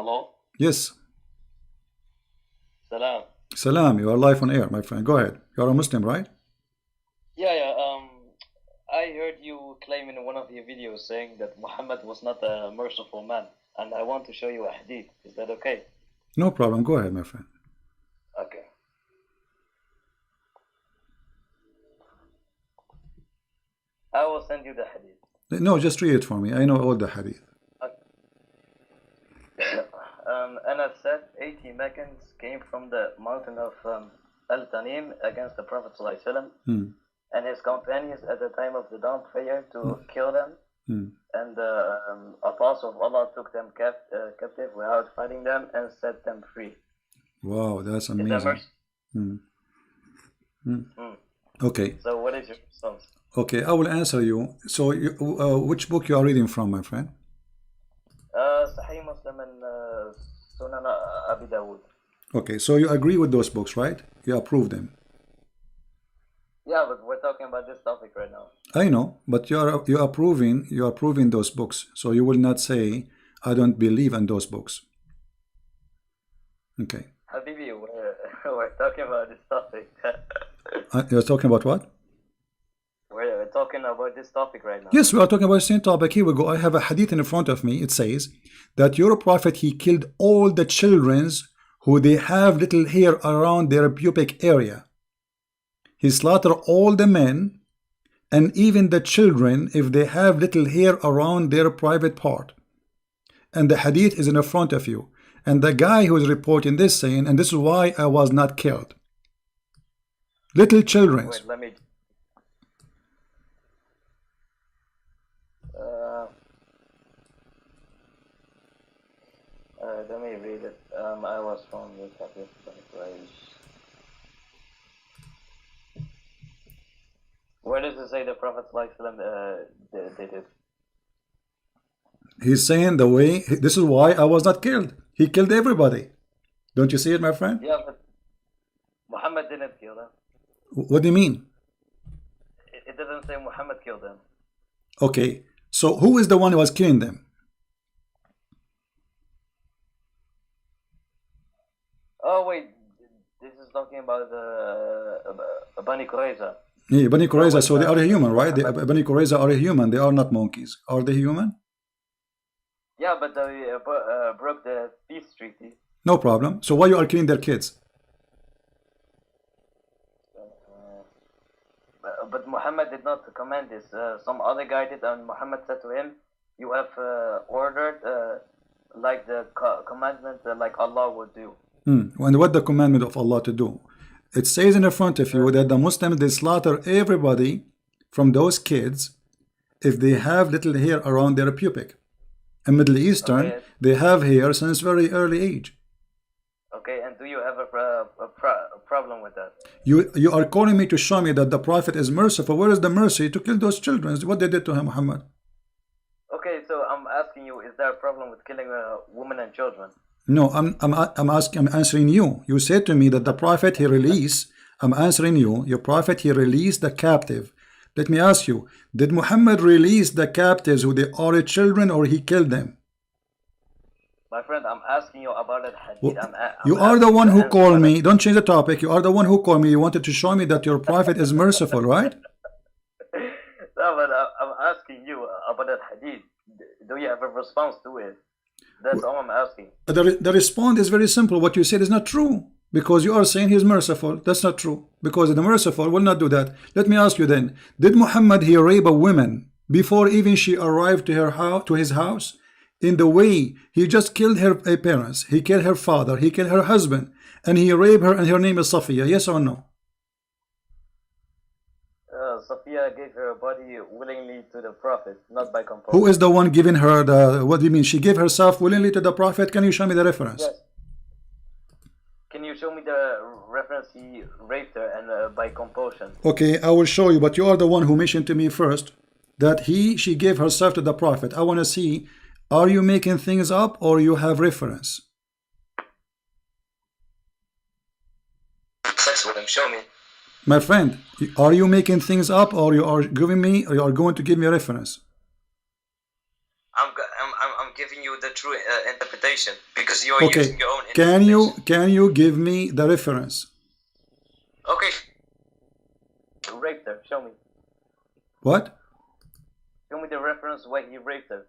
Hello? Yes. Salam. Salam, you are live on air, my friend. Go ahead. You are a Muslim, right? Yeah. I heard you claim in one of your videos saying that Muhammad was not a merciful man, and I want to show you a hadith. Is that okay? No problem. Go ahead, my friend. Okay. I will send you the hadith. No, just read it for me. I know all the hadith. Anas said 80 Meccans came from the mountain of Al-Tanim against the Prophet ﷺ and his companions at the time of the dawn prayer to kill them. And the apostles of Allah took them captive without fighting them and set them free. Wow, that's Is that amazing. Okay. So what is your response? Okay, I will answer you. So, which book you are reading from, my friend? Sahih Muslim and Sunan Abi Dawud. Okay, so you agree with those books, right? You approve them. Yeah, but we're talking about this topic right now. I know, but you're approving those books. So you will not say I don't believe in those books. Okay. Habibi, we're talking about this topic. You're talking about what? We're talking about this topic right now. Yes, we are talking about the same topic. Here we go. I have a hadith in front of me. It says that your prophet, he killed all the children who they have little hair around their pubic area. He slaughtered all the men and even the children if they have little hair around their private part. And the hadith is in front of you. And the guy who is reporting this saying, and this is why I was not killed. Little children. Wait, let me read it. I was from the topic. Where does it say the Prophet did it? He's saying the way, this is why I was not killed. He killed everybody. Don't you see it, my friend? Yeah, but Muhammad didn't kill them. What do you mean? It doesn't say Muhammad killed them. Okay, so who is the one who was killing them? Oh wait, this is talking about Bani Qurayza. Yeah, Bani Qurayza, so they are human, right? Bani Qurayza are human, they are not monkeys. Are they human? Yeah, but they broke the peace treaty. No problem. So why you are killing their kids? But Muhammad did not command this. Some other guy did, and Muhammad said to him, "You have ordered like the commandment like Allah would do." And what the commandment of Allah to do? It says in the front of you that the Muslims, they slaughter everybody from those kids if they have little hair around their pubic. In Middle Eastern, they have hair since very early age. Okay, and do you have a problem with that? You are calling me to show me that the Prophet is merciful. Where is the mercy to kill those children? What they did to him, Muhammad? Okay, so I'm asking you, is there a problem with killing women and children? No, I'm answering you. You said to me that the Prophet he released. I'm answering you. Your Prophet he released the captive. Let me ask you, did Muhammad release the captives who they are children or he killed them? My friend, I'm asking you about that hadith. You are the one who called me. Don't change the topic. You are the one who called me. You wanted to show me that your Prophet is merciful, right? No, but I'm asking you about that hadith. Do you have a response to it? That's all I'm asking. The response is very simple. What you said is not true. Because you are saying he's merciful. That's not true. Because the merciful will not do that. Let me ask you then. Did Muhammad he rape a woman before even she arrived to her house, to his house? In the way he just killed her parents. He killed her father. He killed her husband. And he raped her and her name is Safiya. Yes or no? Safiya gave her body willingly to the Prophet, not by compulsion. Who is the one giving her the, what do you mean? She gave herself willingly to the Prophet? Can you show me the reference? Yes. Can you show me the reference he raped her and by compulsion? Okay, I will show you, but you are the one who mentioned to me first that she gave herself to the Prophet. I want to see, are you making things up or you have reference? Sex with him, show me. My friend, are you making things up or you are giving me, or you are going to give me a reference? I'm giving you the true interpretation, because you are using your own interpretation. Can you give me the reference? Okay. Raped her. Show me. What? Show me the reference where he raped her.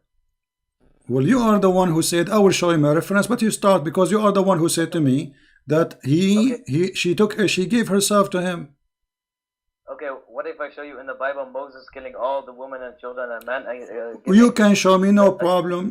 Well, you are the one who said I will show him a reference, but you start because you are the one who said to me that she gave herself to him. Okay, what if I show you in the Bible Moses killing all the women and children and men? You can show me, no problem.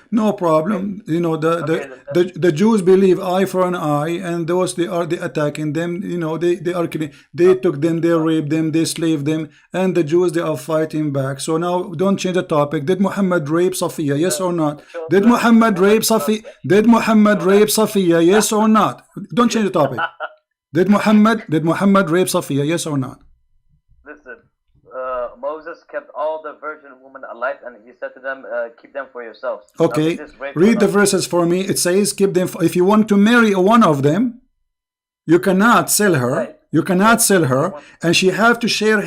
No problem. You know, the Jews believe eye for an eye, and those they attacking them. You know, they are killing. They took them, they raped them, they slaved them, and the Jews they are fighting back. So now don't change the topic. Did Muhammad rape Safiya? Yes or not? Did Muhammad rape Safiya? Did Muhammad rape Safiya? Yes or not? Don't change the topic. Did Muhammad rape Safiya? Yes or not? Listen, Moses kept all the virgin women alive, and he said to them, keep them for yourselves. Okay, read the verses for me. It says, keep them. If you want to marry one of them, you cannot sell her. Right. You cannot sell her, and she have to share.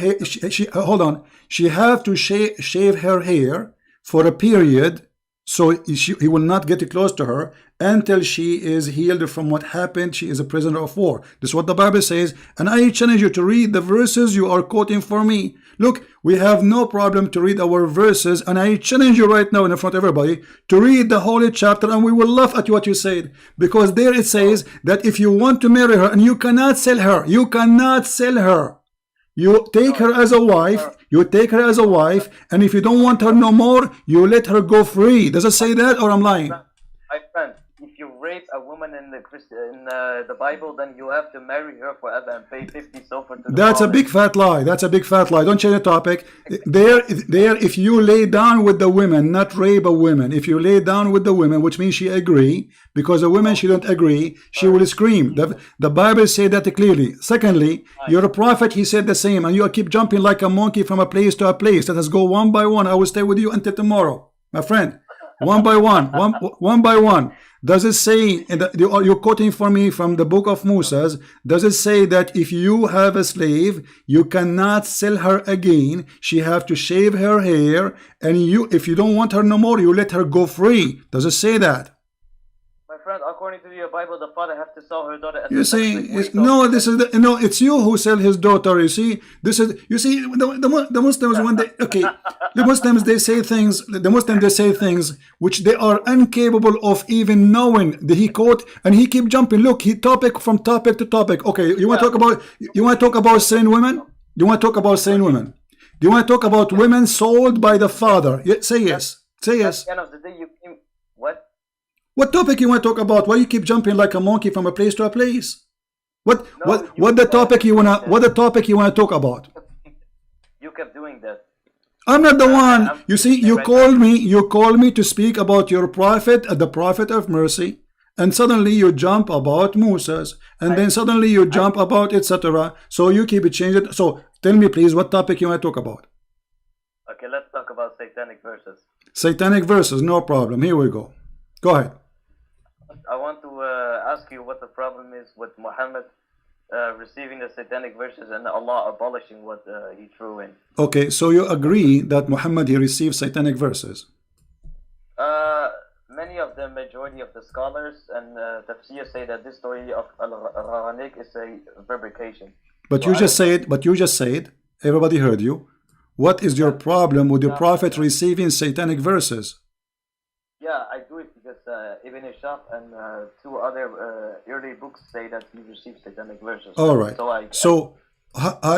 Hold on. She have to shave her hair for a period, so he will not get close to her until she is healed from what happened. She is a prisoner of war. This is what the Bible says, and I challenge you to read the verses you are quoting for me. Look, we have no problem to read our verses, and I challenge you right now in front of everybody to read the holy chapter, and we will laugh at what you said, because there it says that if you want to marry her, and you cannot sell her, you cannot sell her. You take her as a wife, and if you don't want her no more, you let her go free. Does it say that, or I'm lying? My friend, if you rape a woman in the Bible, then you have to marry her forever and pay 50 silver to the That's a big fat lie. That's a big fat lie. Don't change the topic. There, if you lay down with the women, not rape a woman. If you lay down with the women, which means she agree, because a woman she don't agree, she will scream. The Bible say that clearly. Secondly, you're a prophet. He said the same, and you keep jumping like a monkey from a place to a place. Let us go one by one. I will stay with you until tomorrow, my friend. One by one, one by one. Does it say, you're quoting for me from the book of Moses, does it say that if you have a slave, you cannot sell her again? She have to shave her hair, and if you don't want her no more, you let her go free. Does it say that? My friend, according to your Bible, the father have to sell her daughter. You see, no, this is no, it's you who sell his daughter. You see, this is, you see, the Muslims, when they, okay, the Muslims, they say things, which they are incapable of even knowing. He quote, and he keep jumping. Look, he topic from topic to topic. Okay, you want to talk about selling women? You want to talk about selling women? Do you want to talk about women sold by the father? Say yes. Say yes. At the end of the day, you came, what? What topic you want to talk about? Why you keep jumping like a monkey from a place to a place? What the topic you wanna talk about? You kept doing that. I'm not the one. You see, you called me to speak about your prophet, the prophet of mercy, and suddenly you jump about Moses, and then suddenly you jump about etc. So you keep it changing. So tell me please, what topic you want to talk about? Okay, let's talk about satanic verses. Satanic verses, no problem. Here we go. Go ahead. I want to ask you what the problem is with Muhammad receiving the satanic verses and Allah abolishing what he threw in. Okay, so you agree that Muhammad he received satanic verses? Many of the majority of the scholars and tafsir say that this story of Al-Gharanik is a fabrication. But you just said, everybody heard you. What is your problem with the Prophet receiving satanic verses? Yeah, I do it because Ibn Ishaq and two other early books say that he received satanic verses. All right. So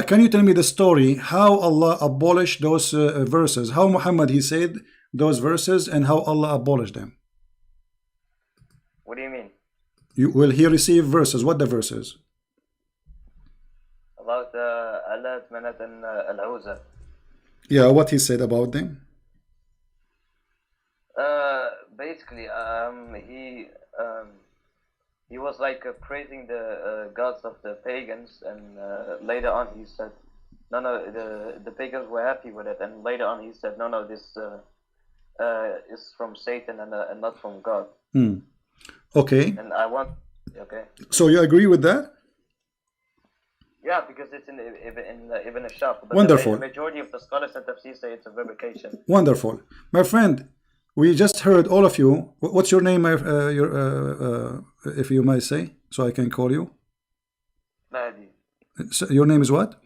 can you tell me the story how Allah abolished those verses? How Muhammad he said those verses and how Allah abolished them? What do you mean? Will he receive verses? What the verses? About Allah, Manat, and Al-Uzza. Yeah, what he said about them? Basically, he was like praising the gods of the pagans, and later on he said, no, the pagans were happy with it, and later on he said, no, this is from Satan and not from God. Okay. And I want, okay. So you agree with that? Yeah, because it's in Ibn Ishaq. But wonderful. The majority of the scholars and tafsir say it's a fabrication. Wonderful. My friend, We just heard all of you. What's your name, if you might say, so I can call you? Mahdi. So your name is what?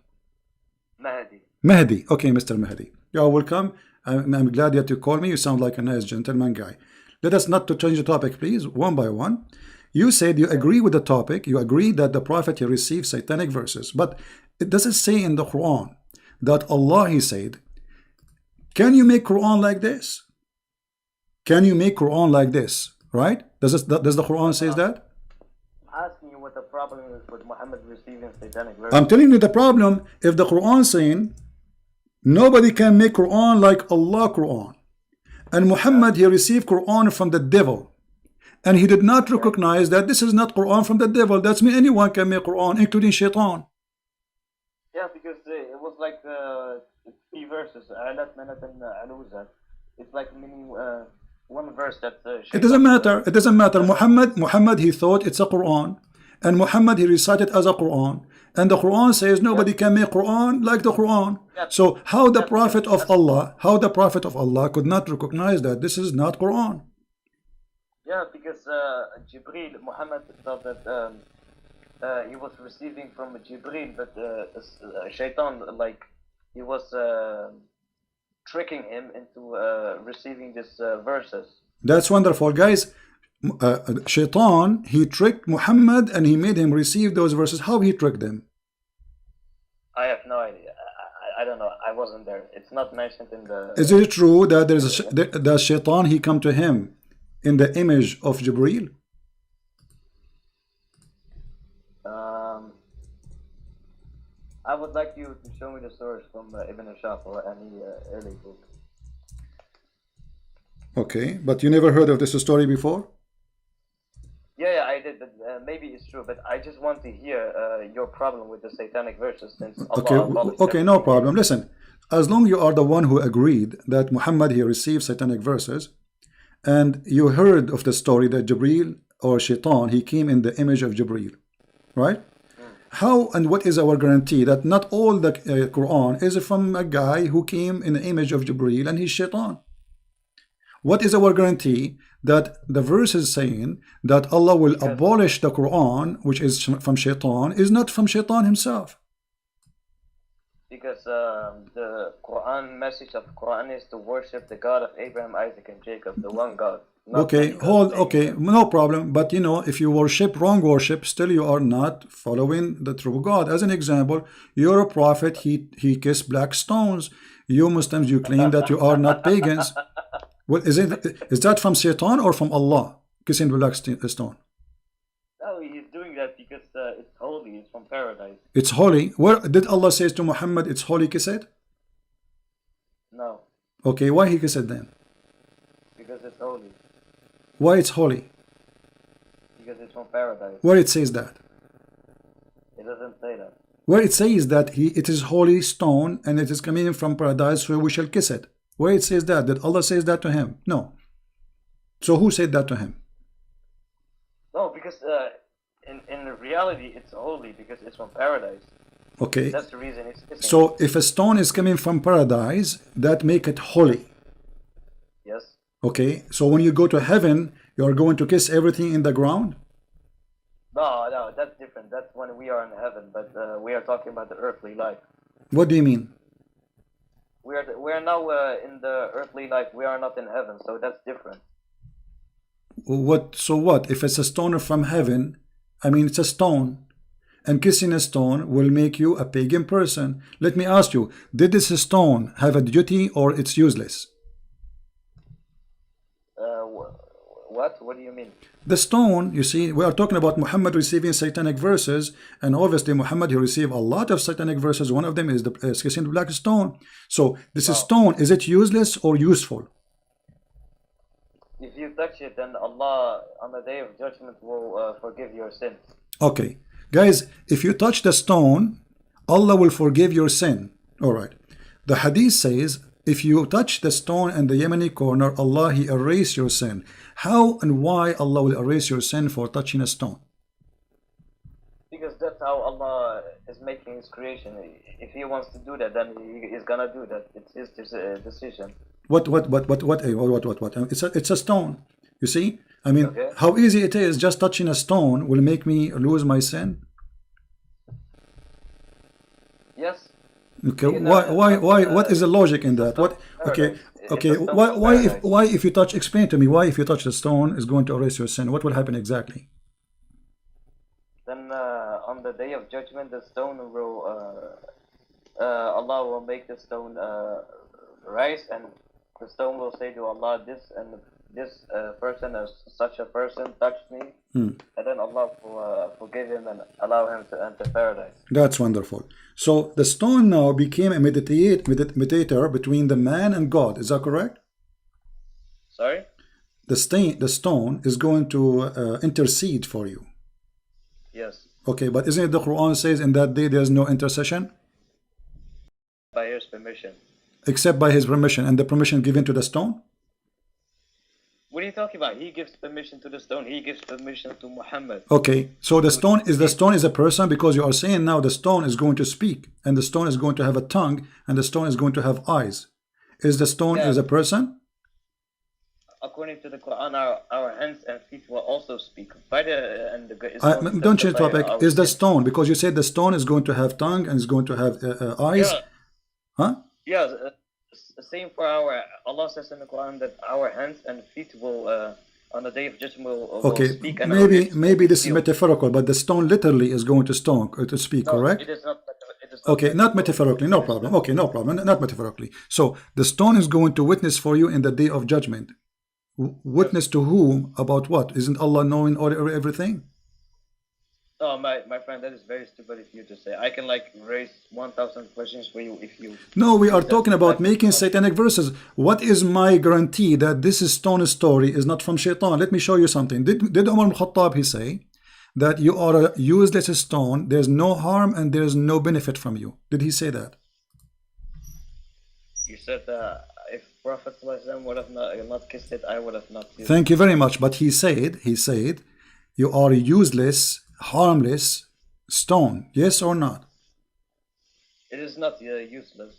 Mahdi. Mahdi. Okay, Mr. Mahdi. You are welcome. I'm glad that you called me. You sound like a nice gentleman guy. Let us not to change the topic, please, one by one. You said you agree with the topic. You agree that the Prophet he received satanic verses. But it doesn't say in the Quran that Allah, he said, can you make Quran like this? Can you make Quran like this? Right? Does the Quran says that? Asking you what the problem is with Muhammad receiving satanic verses. I'm telling you the problem. If the Quran saying nobody can make Quran like Allah Quran, and Muhammad he received Quran from the devil, and he did not recognize that this is not Quran from the devil. That's mean anyone can make Quran, including Shaitan. Yeah, because it was like 3 verses. It's like meaning one verse that. It doesn't matter. It doesn't matter. Muhammad he thought it's a Quran, and Muhammad he recited as a Quran, and the Quran says nobody can make Quran like the Quran. So how the Prophet of Allah could not recognize that this is not Quran? Yeah, because Jibreel, Muhammad thought that he was receiving from Jibreel, but Shaitan, like he was tricking him into receiving these verses. That's wonderful, guys. Shaitan, he tricked Muhammad and he made him receive those verses. How he tricked them? I have no idea. I don't know. I wasn't there. It's not mentioned in the. Is it true that that Shaitan he come to him in the image of Jibreel? I would like you to show me the source from Ibn Ashaf or any early book. Okay, but you never heard of this story before? Yeah, I did, but maybe it's true. But I just want to hear your problem with the satanic verses, since Allah okay, no problem. Listen, as long you are the one who agreed that Muhammad he received satanic verses, and you heard of the story that Jibreel or Shaitan he came in the image of Jibreel, right? How and what is our guarantee that not all the Quran is from a guy who came in the image of Jibreel and he's Shaitan? What is our guarantee that the verse is saying that Allah will abolish the Quran, which is from Shaitan, is not from Shaitan himself? Because the Quran message of Quran is to worship the God of Abraham, Isaac, and Jacob, the one God. Okay, no problem. But you know, if you worship wrong worship, still you are not following the true God. As an example, you're a prophet, he kissed black stones. You Muslims, you claim that you are not pagans. Well, is that from Shaitan or from Allah, kissing black stone? No, he's doing that because it's holy, it's from paradise. It's holy. Where did Allah say to Muhammad, it's holy, kiss it? No. Okay, why he kiss it then? Because it's holy. Why it's holy? Because it's from paradise. Where it says that? It doesn't say that. Where it says that it is holy stone and it is coming from paradise, so we shall kiss it. Where it says that? Did Allah says that to him? No. So who said that to him? No, because in reality it's holy because it's from paradise. Okay. That's the reason it's kissing. So if a stone is coming from paradise, that make it holy. Yes. Okay. So when you go to heaven, you are going to kiss everything in the ground? No, that's different. That's when we are in heaven, but we are talking about the earthly life. What do you mean? We are now in the earthly life. We are not in heaven, so that's different. So what? If it's a stone from heaven, I mean it's a stone, and kissing a stone will make you a pagan person. Let me ask you, did this stone have a duty or it's useless? What do you mean? The stone, you see, we are talking about Muhammad receiving satanic verses, and obviously Muhammad he received a lot of satanic verses. One of them is the kissing the black stone. So this stone, is it useless or useful? If you touch it, then Allah on the day of judgment will forgive your sins. Okay, guys, if you touch the stone, Allah will forgive your sin. All right. The hadith says, if you touch the stone in the Yemeni corner, Allah he erase your sin. How and why Allah will erase your sin for touching a stone? Because that's how Allah is making His creation. If He wants to do that, then He is gonna do that. It's His decision. What? It's a stone. You see? I mean, Okay. how easy it is. Just touching a stone will make me lose my sin. Yes. Okay. Why? What is the logic in that? What? Okay. Okay. Why if you touch? Explain to me why if you touch the stone is going to erase your sin. What will happen exactly? Then on the day of judgment, the stone will Allah will make the stone rise, and the stone will say to Allah, this person, such a person touched me, and then Allah will forgive him and allow him to enter paradise. That's wonderful. So the stone now became a mediator between the man and God. Is that correct? Sorry? The stone is going to intercede for you. Yes. Okay, but isn't it the Quran says in that day there's no intercession? By his permission. Except by his permission, and the permission given to the stone? What are you talking about? He gives permission to the stone. He gives permission to Muhammad. Okay, so the stone is a person, because you are saying now the stone is going to speak, and the stone is going to have a tongue, and the stone is going to have eyes. Is the stone is a person? According to the Quran, our hands and feet will also speak. Don't change topic. Is the stone, because you said the stone is going to have tongue and is going to have eyes? Yeah. Huh? Yeah, same for Allah says in the Quran that our hands and feet will, on the day of judgment, will speak. And maybe this is metaphorical, but the stone literally is going to speak, no, correct? It is not. Okay, not metaphorically, no problem. Okay, no problem, not metaphorically. So the stone is going to witness for you in the day of judgment. Witness to whom? About what? Isn't Allah knowing everything? Oh, my friend, that is very stupid of you to say. I can raise 1,000 questions for you if you... No, we are talking about making satanic verses. What is my guarantee that this stone story is not from Shaitan? Let me show you something. Did Umar al-Khattab, he say that you are a useless stone, there's no harm and there's no benefit from you? Did he say that? You said if Prophet would have not kissed it, I would have not used it. Thank you very much. But he said, you are a useless, harmless stone. Yes or not? It is not useless.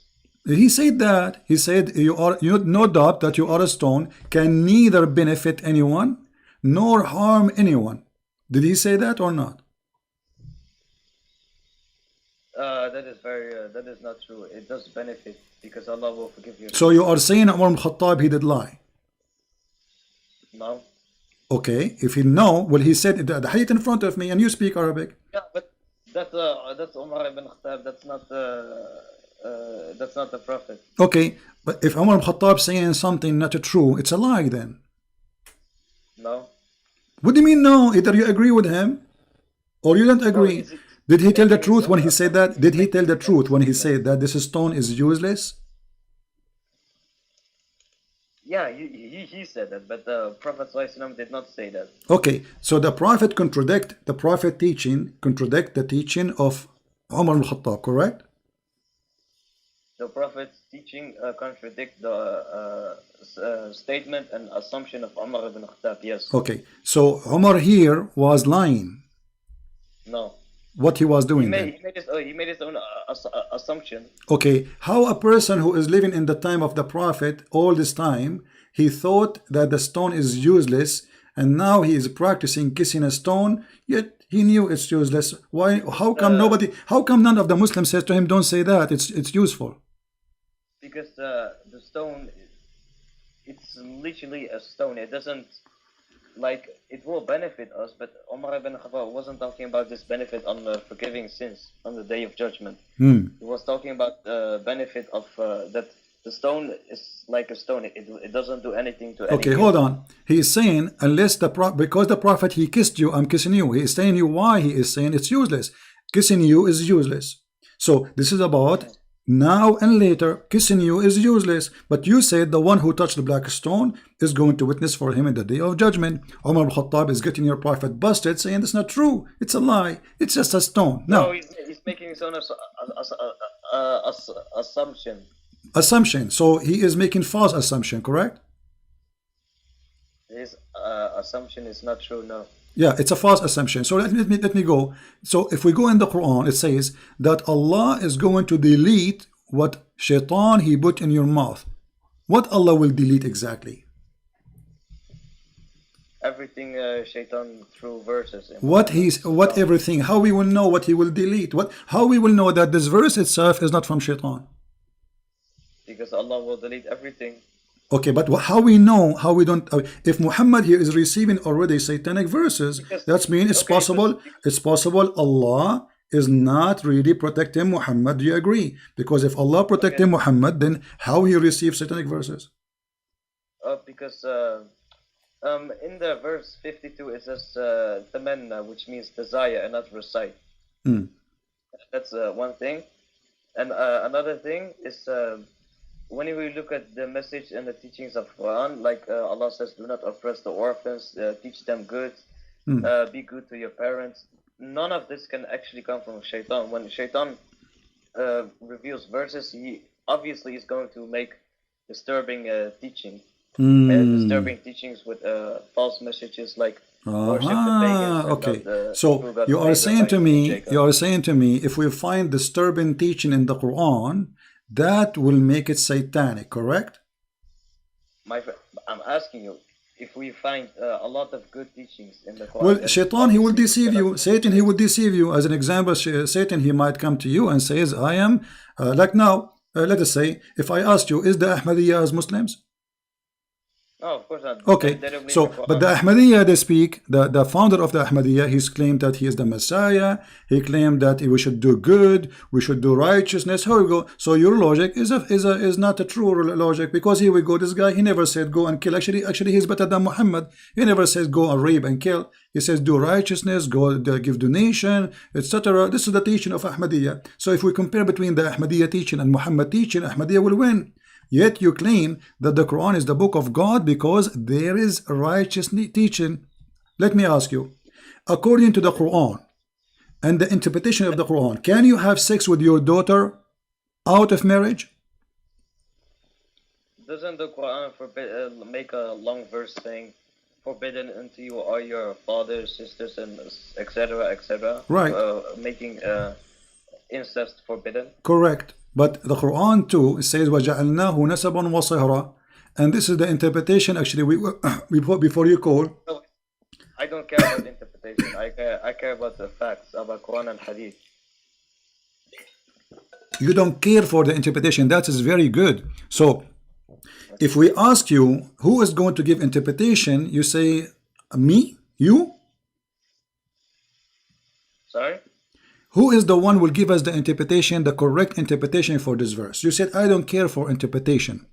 He said that. He said no doubt that you are a stone, can neither benefit anyone nor harm anyone. Did he say that or not? That is not true. It does benefit because Allah will forgive you. So you are saying Umar al-Khattab, he did lie? No. Okay, if he know, well, he said the hadith in front of me, and you speak Arabic. Yeah, but that's Umar ibn Khattab. That's not the Prophet. Okay, but if Umar al-Khattab saying something not true, it's a lie then. No. What do you mean no? Either you agree with him or you don't agree. No, did he tell the truth when he said that? Did he tell the truth when he said that this stone is useless? Yeah, he said that, but the Prophet ﷺ did not say that. Okay, so the Prophet contradict the teaching of Umar al-Khattab, correct? The Prophet's teaching contradict the statement and assumption of Umar ibn Khattab, yes. Okay, so Umar here was lying. No. What he was doing he made his own assumption. Okay, how a person who is living in the time of the Prophet all this time, he thought that the stone is useless, and now he is practicing kissing a stone, yet he knew it's useless. Why? How come none of the Muslims says to him, don't say that, it's useful? Because the stone, it's literally a stone. It doesn't, it will benefit us, but Umar ibn Khattab wasn't talking about this benefit on forgiving sins on the day of judgment. He was talking about the benefit of that the stone is like a stone. It doesn't do anything to anyone. Okay, hold on. He is saying, because the Prophet, he kissed you, I'm kissing you. He is saying you why he is saying it's useless. Kissing you is useless. So this is about now and later. Kissing you is useless. But you said the one who touched the black stone is going to witness for him in the day of judgment. Umar al-Khattab is getting your Prophet busted, saying it's not true. It's a lie. It's just a stone. No, he's making his own assumption. Assumption. So he is making false assumption, correct? His assumption is not true, no. Yeah, it's a false assumption. So let me go. So if we go in the Quran, it says that Allah is going to delete what Shaitan he put in your mouth. What Allah will delete exactly? Everything Shaitan through verses. What everything? How we will know what he will delete? How we will know that this verse itself is not from Shaitan? Because Allah will delete everything. Okay, but how we know? How we don't? If Muhammad here is receiving already satanic verses, that means it's possible. It's possible Allah is not really protecting Muhammad. Do you agree? Because if Allah protecting Muhammad, then how he receives satanic verses? Because in the verse 52 it says tamanna, which means desire and not recite. That's one thing. And another thing is when we look at the message and the teachings of Quran, like Allah says, do not oppress the orphans, teach them good, be good to your parents. None of this can actually come from Shaitan. When Shaitan reveals verses, he obviously is going to make disturbing teaching. Disturbing teachings with false messages like worship the pagans. Okay, so you are saying to me, if we find disturbing teaching in the Quran, that will make it satanic, correct? My friend, I'm asking you, if we find a lot of good teachings in the Quran. Well, Shaitan, he will deceive you. Satan, he will deceive you. As an example, Satan, he might come to you and says, I am, like now, let us say, if I asked you, is the Ahmadiyya as Muslims? No, of course not. Okay, so, but the Ahmadiyya, they speak, the founder of the Ahmadiyya, he's claimed that he is the Messiah, he claimed that we should do good, we should do righteousness. Here we go. So your logic is not a true logic, because here we go, this guy, he never said go and kill. Actually he's better than Muhammad. He never says go and rape and kill. He says do righteousness, go give donation, etc. This is the teaching of Ahmadiyya. So if we compare between the Ahmadiyya teaching and Muhammad teaching, Ahmadiyya will win. Yet you claim that the Quran is the book of God because there is righteous teaching. Let me ask you, according to the Quran and the interpretation of the Quran, can you have sex with your daughter out of marriage? Doesn't the Quran make a long verse saying, forbidden unto you are your fathers, sisters, and etc., etc.? Right. Making incest forbidden? Correct. But the Quran too says وَجَعَلْنَاهُ نَسَبًا وَصِهْرًا, and this is the interpretation actually before you call. I don't care about interpretation. I care about the facts about Quran and Hadith. You don't care for the interpretation. That is very good. So if we ask you who is going to give interpretation, you say me, you. Sorry? Who is the one will give us the interpretation, the correct interpretation for this verse? You said I don't care for interpretation.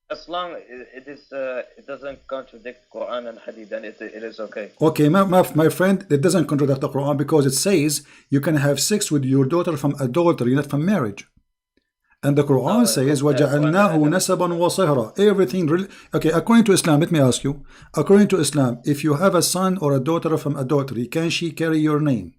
As long it doesn't contradict Quran and Hadith, then it is okay. Okay, my friend, it doesn't contradict the Quran because it says you can have sex with your daughter from adultery, not from marriage. And the Quran says وَجَعَلْنَاهُ نَسَبًا وَصِهْرًا. Everything. Okay, according to Islam, let me ask you. According to Islam, if you have a son or a daughter from adultery, can she carry your name?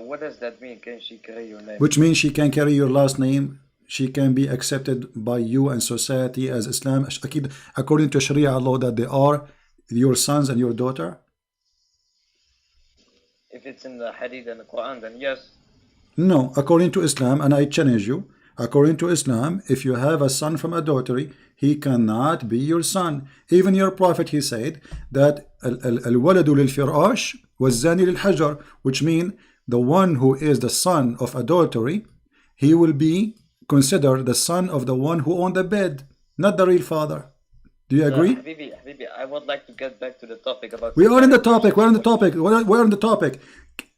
What does that mean? Can she carry your name? Which means she can carry your last name. She can be accepted by you and society as Islam. According to Sharia law, that they are your sons and your daughter. If it's in the Hadith and the Quran, then yes. No, according to Islam, and I challenge you. According to Islam, if you have a son from adultery, he cannot be your son. Even your Prophet, he said that al-waladu lil-firash waz-zani lil-hajar, which means the one who is the son of adultery, he will be considered the son of the one who owned the bed, not the real father. Do you agree? Habibi, I would like to get back to the topic about. We are in the topic. We're on the topic. We're on the topic.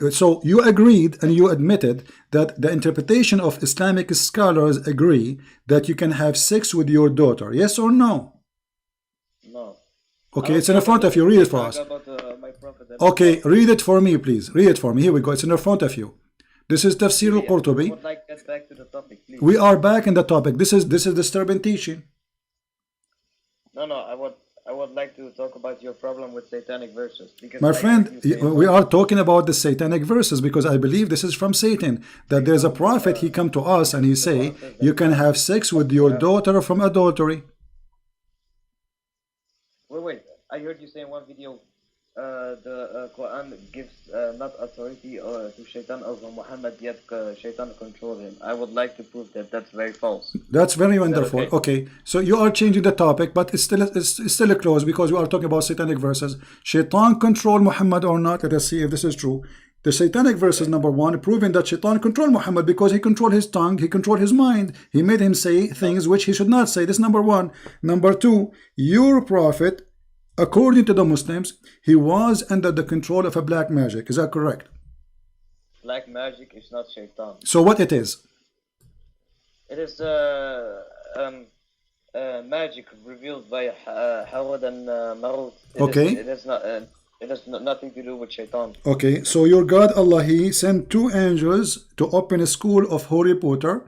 So you agreed and you admitted that the interpretation of Islamic scholars agree that you can have sex with your daughter. Yes or no? No. Okay, it's in front of you. Read it for us. Okay, read it for me, please. Read it for me. Here we go. It's in front of you. This is Tafsir al-Qurtubi. I would like to get back to the topic, please. We are back in the topic. This is disturbing teaching. No. I would like to talk about your problem with satanic verses. Because my friend, we are talking about the satanic verses because I believe this is from Satan. That there's a prophet, he come to us and he say, you can have sex with your daughter from adultery. Wait. I heard you say in one video, The Quran gives not authority to Shaitan over Muhammad, yet Shaitan control him. I would like to prove that that's very false. That's very wonderful. Okay? Okay, so you are changing the topic, but it's still close because we are talking about satanic verses. Shaitan control Muhammad or not? Let us see if this is true. The satanic verses, number one, proving that Shaitan controlled Muhammad because he controlled his tongue, he controlled his mind, he made him say things which he should not say. This is number one. Number two, your prophet, according to the Muslims, he was under the control of a black magic. Is that correct? Black magic is not Shaitan. So what it is? It is magic revealed by Harad and Marut. Okay. It has nothing to do with Shaitan. Okay, so your God Allah, he sent two angels to open a school of Harry Potter,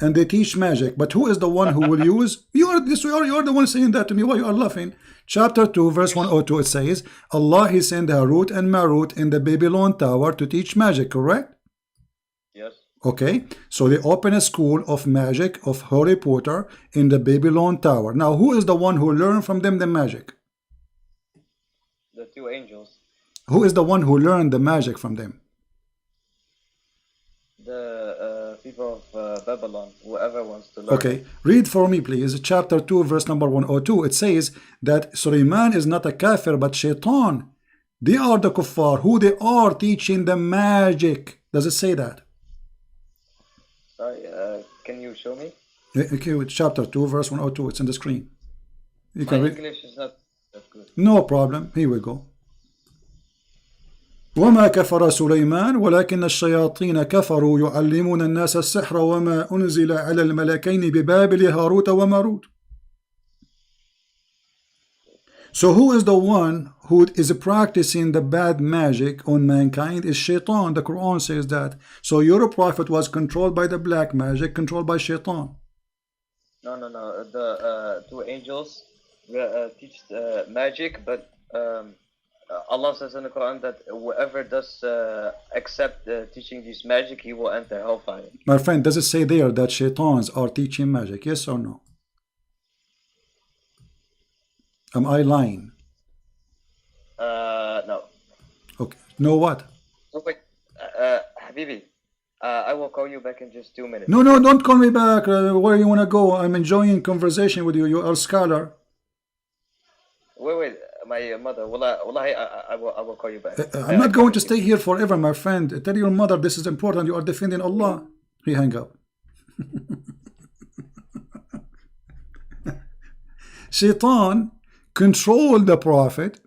and they teach magic. But who is the one who will use? You are the one saying that to me. Why you are laughing? Chapter 2, verse 102, it says, Allah, he sent Harut and Marut in the Babylon tower to teach magic, correct? Yes. Okay, so they open a school of magic of Harry Potter in the Babylon tower. Now, who is the one who learned from them the magic? The two angels. Who is the one who learned the magic from them? The people of Babylon, whoever wants to learn. Okay, read for me please, chapter 2, verse number 102. It says that Sulaiman is not a kafir, but shaitan. They are the kuffar, who they are teaching the magic. Does it say that? Sorry, can you show me? Okay, chapter 2, verse 102. It's on the screen. You can My read. English is not that good. No problem. Here we go. وما كفر سليمان ولكن الشياطين كفروا يعلمون الناس السحر وما أنزل على الملكين ببابل هاروت وماروت. So who is the one who is practicing the bad magic on mankind? Is shaitan. The Quran says that. So your prophet was controlled by the black magic, controlled by shaitan. No. The two angels teach magic, but Allah says in the Quran that whoever does accept teaching this magic, he will enter hellfire. My friend, does it say there that shaitans are teaching magic? Yes or no? Am I lying? No. Okay. No what? So wait, Habibi, I will call you back in just 2 minutes. No, don't call me back. Where you want to go? I'm enjoying conversation with you. You are a scholar. Wait, my mother. I will call you back. I'm not going to stay here forever, my friend. Tell your mother this is important. You are defending Allah. He hang up. Shaitan controlled the prophet.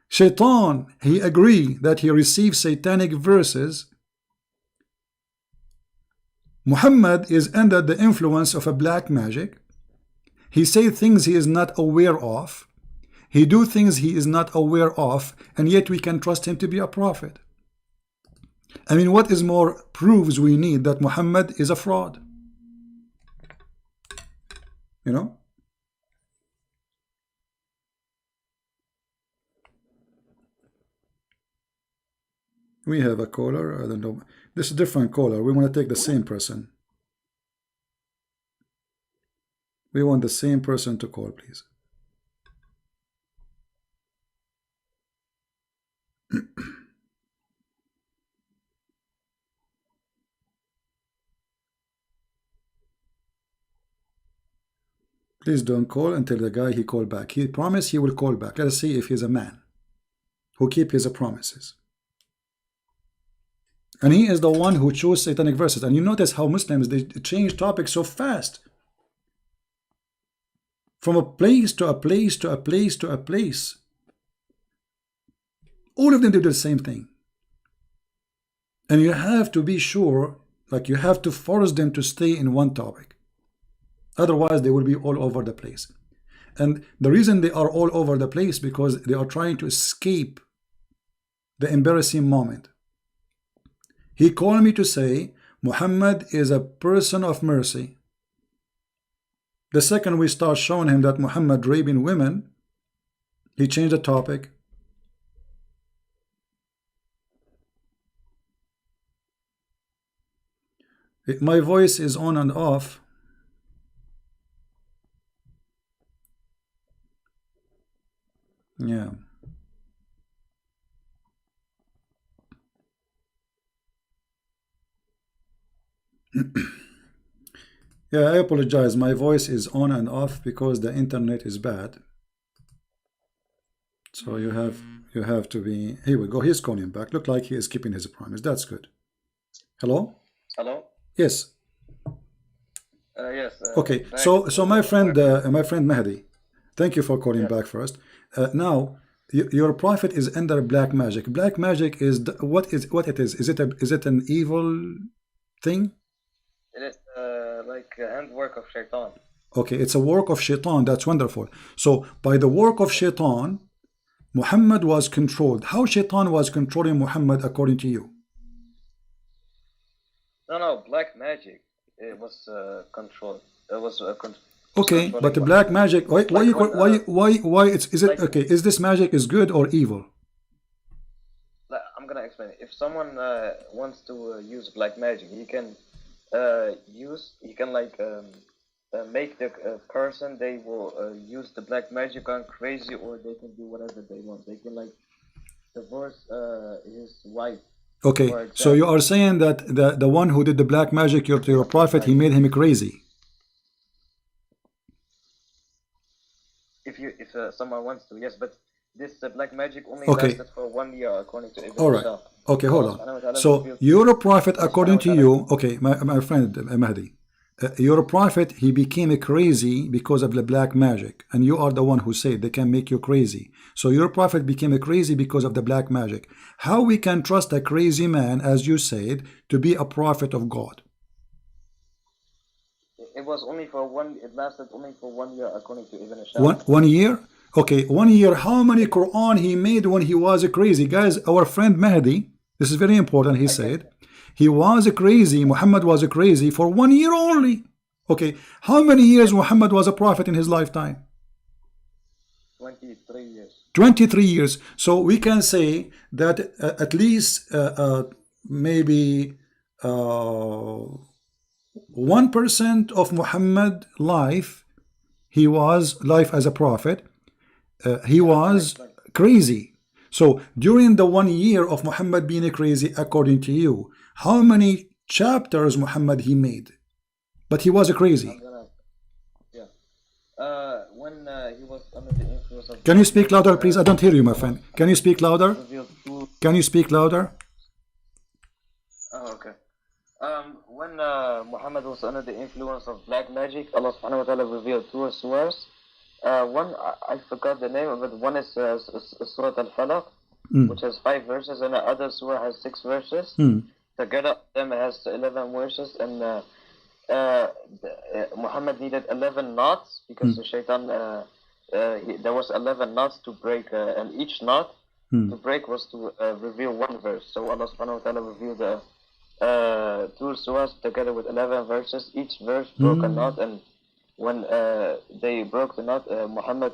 Shaitan, he agreed that he received satanic verses. Muhammad is under the influence of a black magic. He says things he is not aware of. He do things he is not aware of, and yet we can trust him to be a prophet. I mean, what is more proofs we need that Muhammad is a fraud? You know? We have a caller. I don't know. This is a different caller. We want to take the same person. We want the same person to call, please. Please don't call until the guy he called back. He promised he will call back. Let us see if he's a man who keep his promises. And he is the one who chose satanic verses. And you notice how Muslims, they change topics so fast. From a place to a place to a place to a place. All of them do the same thing. And you have to be sure, like you have to force them to stay in one topic. Otherwise, they will be all over the place. And the reason they are all over the place because they are trying to escape the embarrassing moment. He called me to say Muhammad is a person of mercy. The second we start showing him that Muhammad raping women, he changed the topic. My voice is on and off. Yeah. Yeah, I apologize. My voice is on and off because the internet is bad. So you have to be. Here we go. He's calling back. Look like he is keeping his promise. That's good. Hello? Hello? Yes. Yes. Okay. So my friend Mahdi, thank you for calling back first. Now your prophet is under black magic. Black magic is what it is? Is it an evil thing? It is like a handwork of Shaitan. Okay, it's a work of Shaitan. That's wonderful. So by the work of Shaitan, Muhammad was controlled. How Shaitan was controlling Muhammad according to you? No, black magic. It was controlled. It was okay, but the black magic. Why is it okay? Is this magic is good or evil? I'm gonna explain it. If someone wants to use black magic, he can make the person they will use the black magic on crazy, or they can do whatever they want. They can like divorce his wife. Okay, so you are saying that the one who did the black magic, your prophet, he made him crazy. If someone wants to, yes, but this black magic only lasted for 1 year according to Ibn All right. Okay, hold on. So your prophet, according to you, okay, my friend Mahdi, your prophet, he became crazy because of the black magic, and you are the one who said they can make you crazy. So your prophet became crazy because of the black magic. How we can trust a crazy man, as you said, to be a prophet of God? It was only for it lasted only for 1 year according to Ibn Ishaq. One year? Okay, 1 year. How many Quran he made when he was crazy? Guys, our friend Mahdi, this is very important, he said, he was crazy, Muhammad was crazy for 1 year only. Okay, how many years Muhammad was a prophet in his lifetime? 23 years. 23 years. So we can say that at least maybe 1% of Muhammad life, he was life as a prophet, he was crazy. So during the 1 year of Muhammad being crazy, according to you, how many chapters Muhammad he made? But he was crazy. When he was under the influence of... Can you speak louder, please? I don't hear you, my friend. Can you speak louder? Can you speak louder? Oh, okay. When Muhammad was under the influence of black magic, Allah subhanahu wa ta'ala revealed 2 surahs. One, I forgot the name of it. One is Surah Al-Falaq, which has 5 verses, and the other surah has 6 verses. Together, them has 11 verses, and Muhammad needed 11 knots because the shaitan, there was 11 knots to break, and each knot to break was to reveal 1 verse. So Allah subhanahu wa ta'ala revealed 2 surahs together with 11 verses. Each verse broke a knot, and when they broke the knot, Muhammad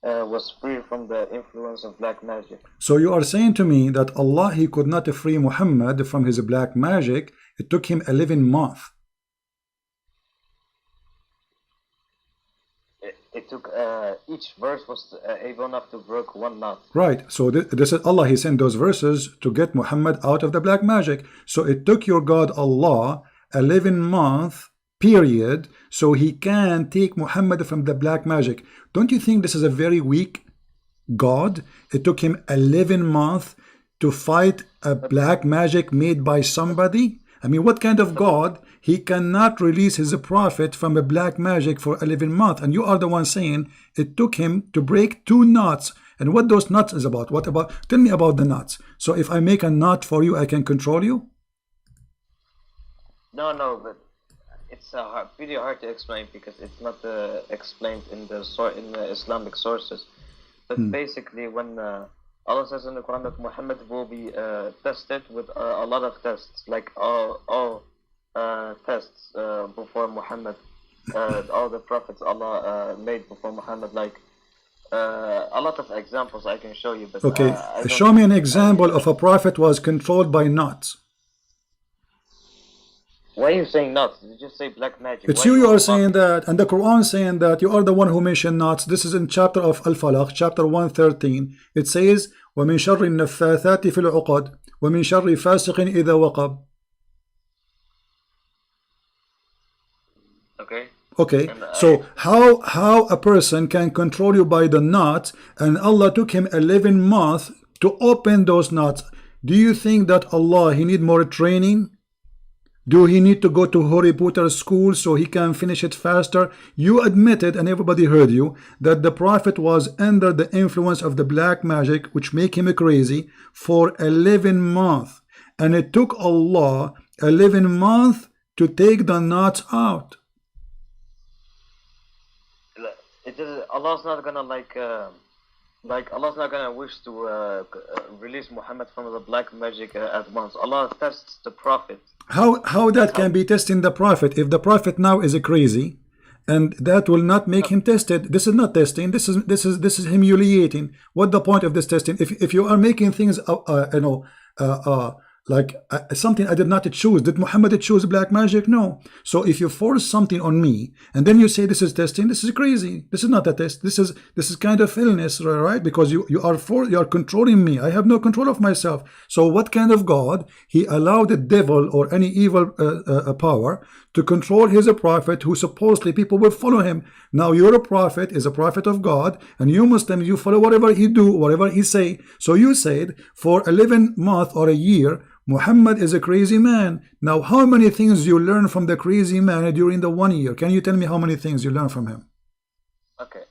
was free from the influence of black magic. So you are saying to me that Allah, he could not free Muhammad from his black magic. It took him 11 months. It took each verse was able enough to break 1 knot. Right. So this is Allah, he sent those verses to get Muhammad out of the black magic. So it took your God Allah 11 months period so he can take Muhammad from the black magic. Don't you think this is a very weak God? It took him 11 months to fight a black magic made by somebody. I mean, what kind of God? He cannot release his prophet from a black magic for 11 months. And you are the one saying it took him to break 2 knots. And what those knots is about? What about? Tell me about the knots. So if I make a knot for you, I can control you? No, but it's pretty hard to explain because it's not explained in the Islamic sources. But basically, when Allah says in the Quran that Muhammad will be tested with a lot of tests, like all tests before Muhammad, all the prophets Allah made before Muhammad, like a lot of examples I can show you. But okay, show me an example of a prophet was controlled by knots. Why are you saying knots? Did you just say black magic? It's you are saying that, and the Quran saying that. You are the one who mentioned knots. This is in chapter of Al-Falaq, chapter 113. It says, وَمِن شَرِّ النَّفَّاثَاتِ فِي الْعُقَدِ وَمِن شَرِّ فَاسِقٍ إِذَا وَقَبَ. Okay. Okay, so how a person can control you by the knot, and Allah took him 11 months to open those knots? Do you think that Allah, he need more training? Do he need to go to Harry Potter school so he can finish it faster? You admitted, and everybody heard you, that the Prophet was under the influence of the black magic, which make him crazy, for 11 months. And it took Allah 11 months to take the knots out. It is, Allah's not gonna like Allah's not gonna wish to release Muhammad from the black magic at once. Allah tests the Prophet. How that can be testing the Prophet if the Prophet now is a crazy, and that will not make him tested? This is not testing. This is humiliating. What the point of this testing? If you are making things like something I did not choose. Did Muhammad choose black magic? No. So if you force something on me and then you say this is testing, this is crazy. This is not a test. This is kind of illness, right? Because you are controlling me. I have no control of myself. So what kind of God? He allowed the devil or any evil power to control his prophet, who supposedly people will follow him. Now your prophet is a prophet of God, and you Muslims, you follow whatever he do, whatever he say. So you said for 11 months or a year, Muhammad is a crazy man. Now, how many things you learn from the crazy man during the 1 year? Can you tell me how many things you learn from him? Okay.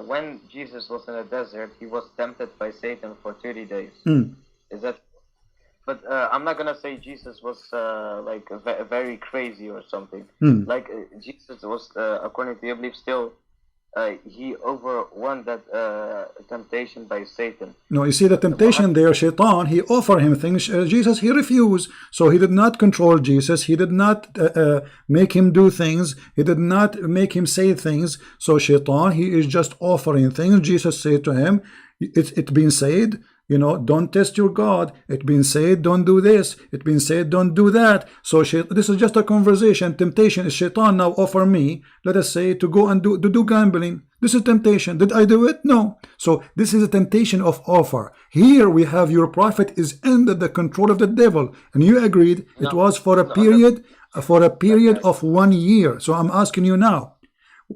When Jesus was in the desert, he was tempted by Satan for 30 days. Is that? But I'm not gonna say Jesus was like very crazy or something. Like Jesus was, according to your belief, still. He overwon that temptation by Satan. No, you see the temptation there, Shaitan, he offered him things. Jesus, he refused. So he did not control Jesus. He did not make him do things. He did not make him say things. So Shaitan, he is just offering things. Jesus said to him, it's been said, you know, don't test your God. It's been said, don't do this. It's been said, don't do that. So this is just a conversation. Temptation is Shaitan now offer me, let us say, to go and do gambling. This is temptation. Did I do it? No. So this is a temptation of offer. Here we have your prophet is under the control of the devil, and you agreed it was for a period of 1 year. So I'm asking you now,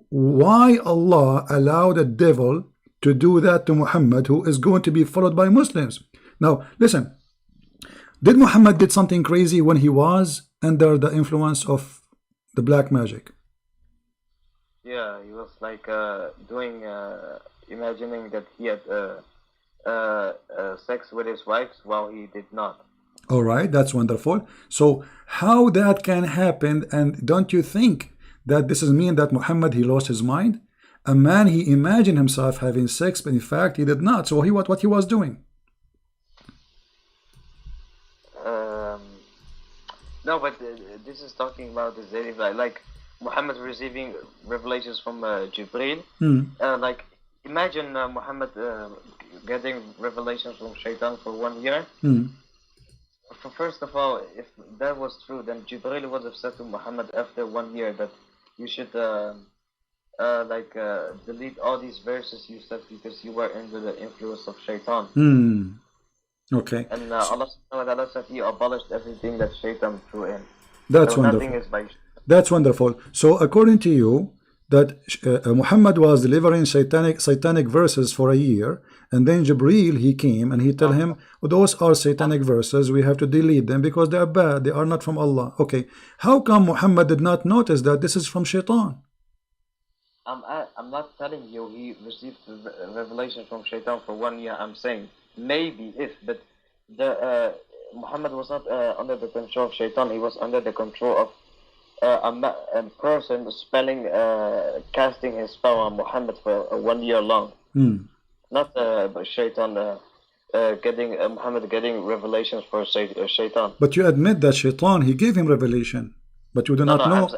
why Allah allowed the devil to do that to Muhammad, who is going to be followed by Muslims? Now listen, did Muhammad did something crazy when he was under the influence of the black magic? Yeah, he was like doing imagining that he had sex with his wives while he did not. All right, that's wonderful. So how that can happen? And don't you think that this is mean that Muhammad, he lost his mind? A man, he imagined himself having sex, but in fact he did not. So what he was doing? No, but this is talking about the daily life, like Muhammad receiving revelations from Jibreel. Like imagine Muhammad getting revelations from Shaitan for 1 year. First of all, if that was true, then Jibreel would have said to Muhammad after 1 year that you should delete all these verses you said because you were under the influence of Shaitan. Okay. And Allah subhanahu wa ta'ala said he abolished everything that Shaitan threw in. That's so wonderful. Nothing is by That's wonderful. So according to you, that Muhammad was delivering satanic verses for a year, and then Jibreel, he came and he told him, those are satanic verses, we have to delete them because they are bad, they are not from Allah. Okay, how come Muhammad did not notice that this is from Shaitan? I'm not telling you he received revelation from Shaitan for 1 year. I'm saying maybe if, but Muhammad was not under the control of Shaitan. He was under the control of a person casting his spell on Muhammad for 1 year long. Not Shaitan Muhammad getting revelations for Shaitan. But you admit that Shaitan, he gave him revelation, but you do not know.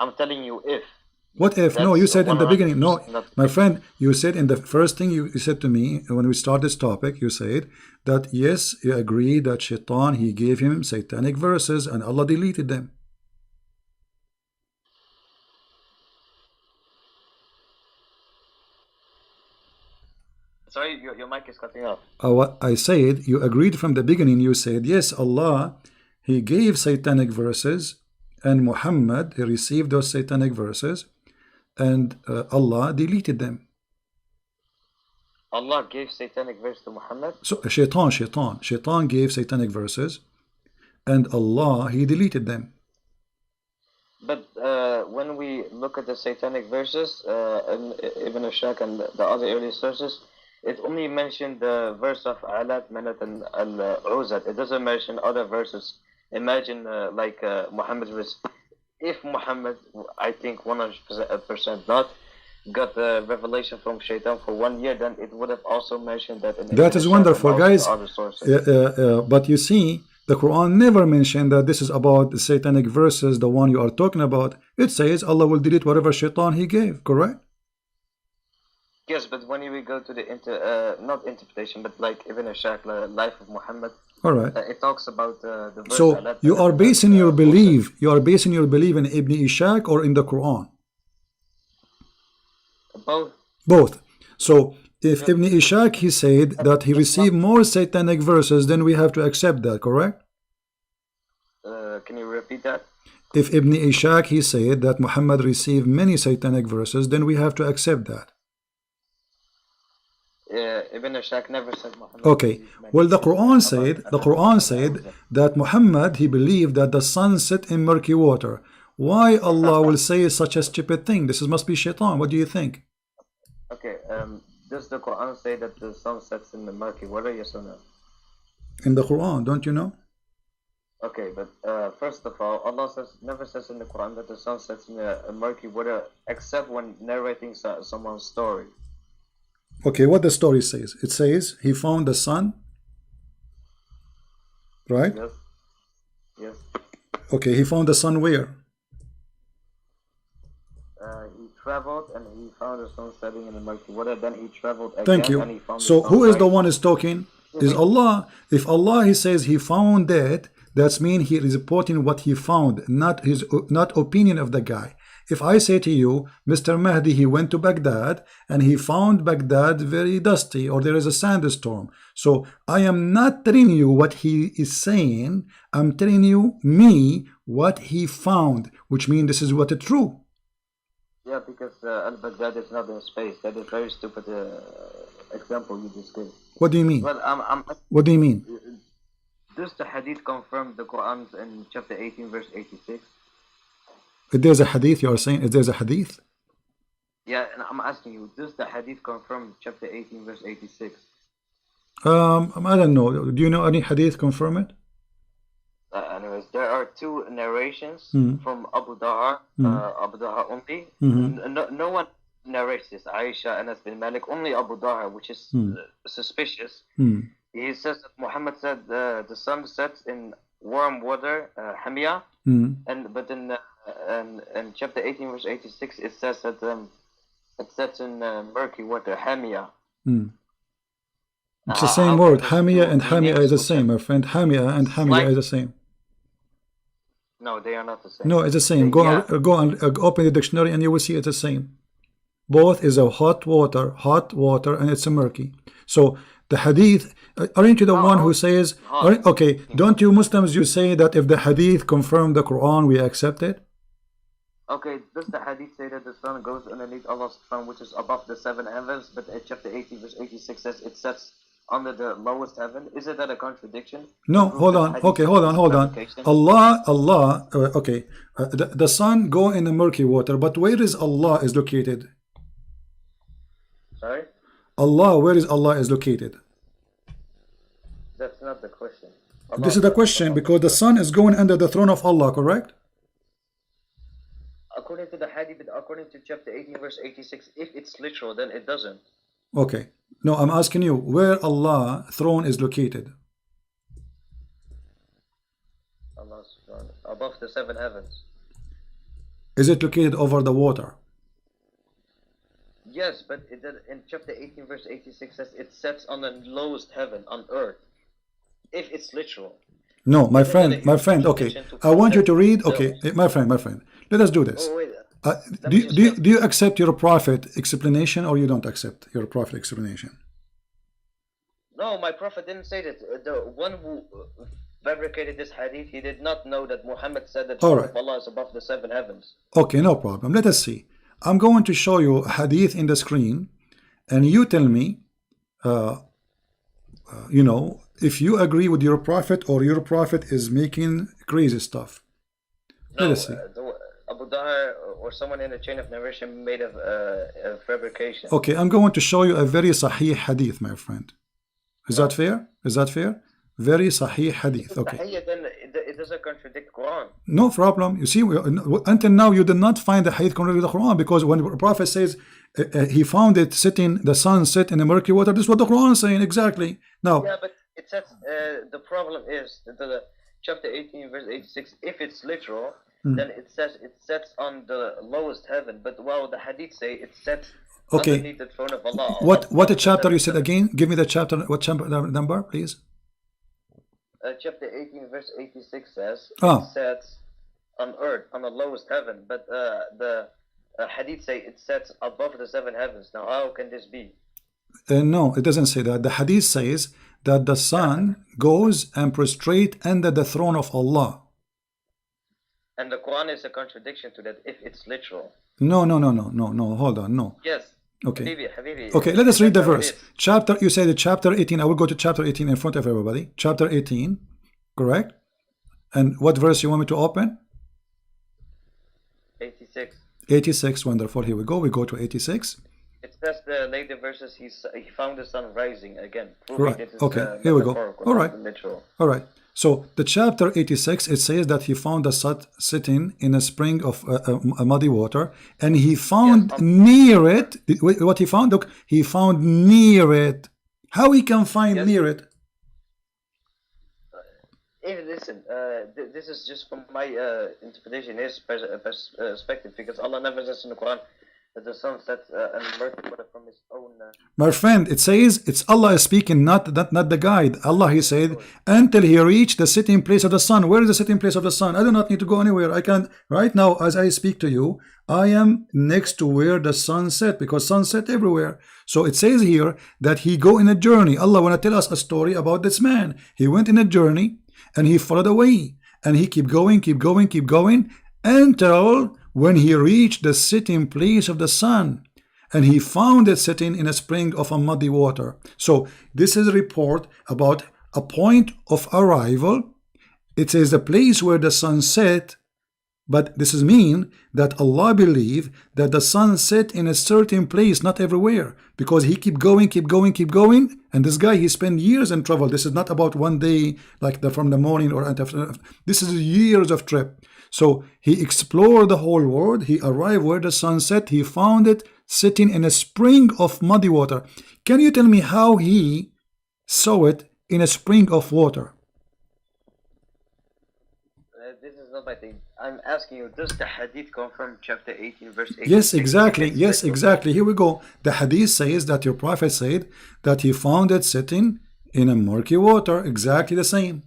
I'm telling you if. What if? No, you said in the beginning. No, my friend, you said in the first thing you said to me when we start this topic, you said that yes, you agree that Shaitan, he gave him satanic verses and Allah deleted them. Sorry, your mic is cutting off. What I said, you agreed from the beginning. You said yes, Allah, he gave satanic verses and Muhammad, he received those satanic verses, and Allah deleted them. Allah gave satanic verse to Muhammad? So Shaitan gave satanic verses, and Allah, he deleted them. But when we look at the satanic verses, in Ibn Sheikh and the other early sources, it only mentioned the verse of Alat, Manat, and Al-Uzat. It doesn't mention other verses. Imagine like Muhammad was, if Muhammad, I think 100% not, got the revelation from Shaitan for 1 year, then it would have also mentioned that. That is wonderful, guys. But you see, the Quran never mentioned that this is about the satanic verses, the one you are talking about. It says Allah will delete whatever Shaitan he gave, correct? Yes, but when we go to the not interpretation, but like Ibn Sheikh, life of Muhammad. All right. It talks about the verse. So you are basing your belief. You are basing your belief in Ibn Ishaq or in the Quran? Both. Both. So if Ibn Ishaq he said that he received more satanic verses, then we have to accept that, correct? Can you repeat that? If Ibn Ishaq he said that Muhammad received many satanic verses, then we have to accept that. Ibn Ishaq never said Muhammad. Okay. Well, the Quran said that Muhammad he believed that the sun set in murky water. Why Allah will say such a stupid thing? This must be Shaitan. What do you think? Okay. Does the Quran say that the sun sets in the murky water? Yes or no? In the Quran, don't you know? Okay, but first of all, Allah never says in the Quran that the sun sets in a murky water, except when narrating someone's story. Okay, what the story says? It says he found the sun, right? Yes. Yes. Okay, he found the sun where? He traveled and he found the sun setting in the murky water. Then he traveled again. Thank you. And he found So who is the one is talking? Is Allah. If Allah he says he found that, that's mean he is reporting what he found, not opinion of the guy. If I say to you, Mr. Mahdi, he went to Baghdad and he found Baghdad very dusty, or there is a sandstorm. So I am not telling you what he is saying. I'm telling you what he found, which means this is what is true. Yeah, because Al-Baghdad is not in space. That is very stupid example you just gave. What do you mean? Well, what do you mean? Does the hadith confirm the Quran in chapter 18, verse 86? If there's a hadith, you are saying if there's a hadith? Yeah, and I'm asking you, does the hadith confirm chapter 18, verse 86? I don't know. Do you know any hadith confirm it? Anyways, there are two narrations from Abu Dahar, Abu Dahar only. No one narrates this. Aisha, Anas bin Malik, only Abu Dahar, which is suspicious. He says that Muhammad said the sun sets in warm water, Hamia, but in chapter 18, verse 86, it says that it sets in murky water, Hamia. It's the same word. Hamia and Hamia is the same, my friend. Hamia and Hamia is the same. No, they are not the same. No, it's the same. Go and open the dictionary and you will see it's the same. Both is a hot water, and it's a murky. So the hadith, aren't you the one who says, okay, don't you Muslims, you say that if the hadith confirm the Quran, we accept it? Okay, does the hadith say that the sun goes underneath Allah's throne, which is above the 7 heavens, but chapter 18, verse 86 says it sets under the lowest heaven? Is it that a contradiction? No, hold on. Okay, hold on. Allah, okay, the sun go in the murky water, but where is Allah is located? Sorry? Allah, where is Allah is located? That's not the question. This is the question, because the sun is going under the throne of Allah, correct? According to the hadith, according to chapter 18, verse 86, if it's literal, then it doesn't. Okay. No, I'm asking you, where Allah throne is located? Allah's throne, above the 7 heavens. Is it located over the water? Yes, but in chapter 18, verse 86 says it sets on the lowest heaven, on earth. If it's literal. No, my friend, okay. I want you to read, okay, my friend, let us do this. Oh, wait. Do you accept your prophet explanation, or you don't accept your prophet explanation? No, my prophet didn't say that. The one who fabricated this hadith, he did not know that Muhammad said that All right. Allah is above the 7 heavens. Okay, no problem. Let us see. I'm going to show you a hadith in the screen, and you tell me, you know, if you agree with your prophet or your prophet is making crazy stuff. No, Let us see. Abu Dahr or someone in the chain of narration made a fabrication. Okay, I'm going to show you a very sahih hadith, my friend. Is that fair? Is that fair? Very sahih hadith. Okay. Then it doesn't contradict Quran. No problem. You see, until now you did not find the hadith contradicting the Quran, because when the prophet says he found it sitting, the sun set in the murky water, this is what the Quran is saying exactly. Now, yeah, but it says the problem is the chapter 18 verse 86. If it's literal, then it says it sets on the lowest heaven. But wow, the hadith say it sets underneath the throne of Allah. What a chapter you said again? Give me the chapter. What chapter number, please? Chapter 18 verse 86 says Ah. it sets on earth, on the lowest heaven, but the hadith say it sets above the 7 heavens. Now how can this be? No, it doesn't say that. The hadith says that the sun goes and prostrate under the throne of Allah. And the Quran is a contradiction to that if it's literal. No, hold on, no. Yes. Okay. Habibi, Okay, let us read the that's how it verse. is. Chapter, you say the chapter 18. I will go to chapter 18 in front of everybody. Chapter 18, correct? And what verse you want me to open? 86. 86, wonderful. Here we go. We go to 86. It says the later verses he found the sun rising again. Right. It is, Okay, here we go. metaphorical, All not right. literal. All right. So the chapter 86, it says that he found the sun sitting in a spring of a muddy water, and he found near it. What he found? Look, he found near it. How he can find near it? Listen, this is just from my interpretation, his perspective, because Allah never says in the Quran that the sun sets and murky water from his own. My friend, it says it's Allah is speaking, not the guide. Allah, he said, until he reached the sitting place of the sun. Where is the sitting place of the sun? I do not need to go anywhere. I can right now, as I speak to you, I am next to where the sun set, because sun set everywhere. So it says here that he go in a journey. Allah want to tell us a story about this man. He went in a journey and he followed the way, and he keep going until when he reached the sitting place of the sun, and he found it sitting in a spring of a muddy water. So this is a report about a point of arrival. It says the place where the sun set, but this is mean that Allah believe that the sun set in a certain place, not everywhere, because he keep going, and this guy, he spent years in travel. This is not about one day, like from the morning or after. This is years of trip. So he explored the whole world. He arrived where the sun set. He found it sitting in a spring of muddy water. Can you tell me how he saw it in a spring of water? This is not my thing. I'm asking you, does the hadith confirm chapter 18 verse 8? Yes, exactly. Yes, exactly. Here we go. The hadith says that your prophet said that he found it sitting in a murky water. Exactly the same.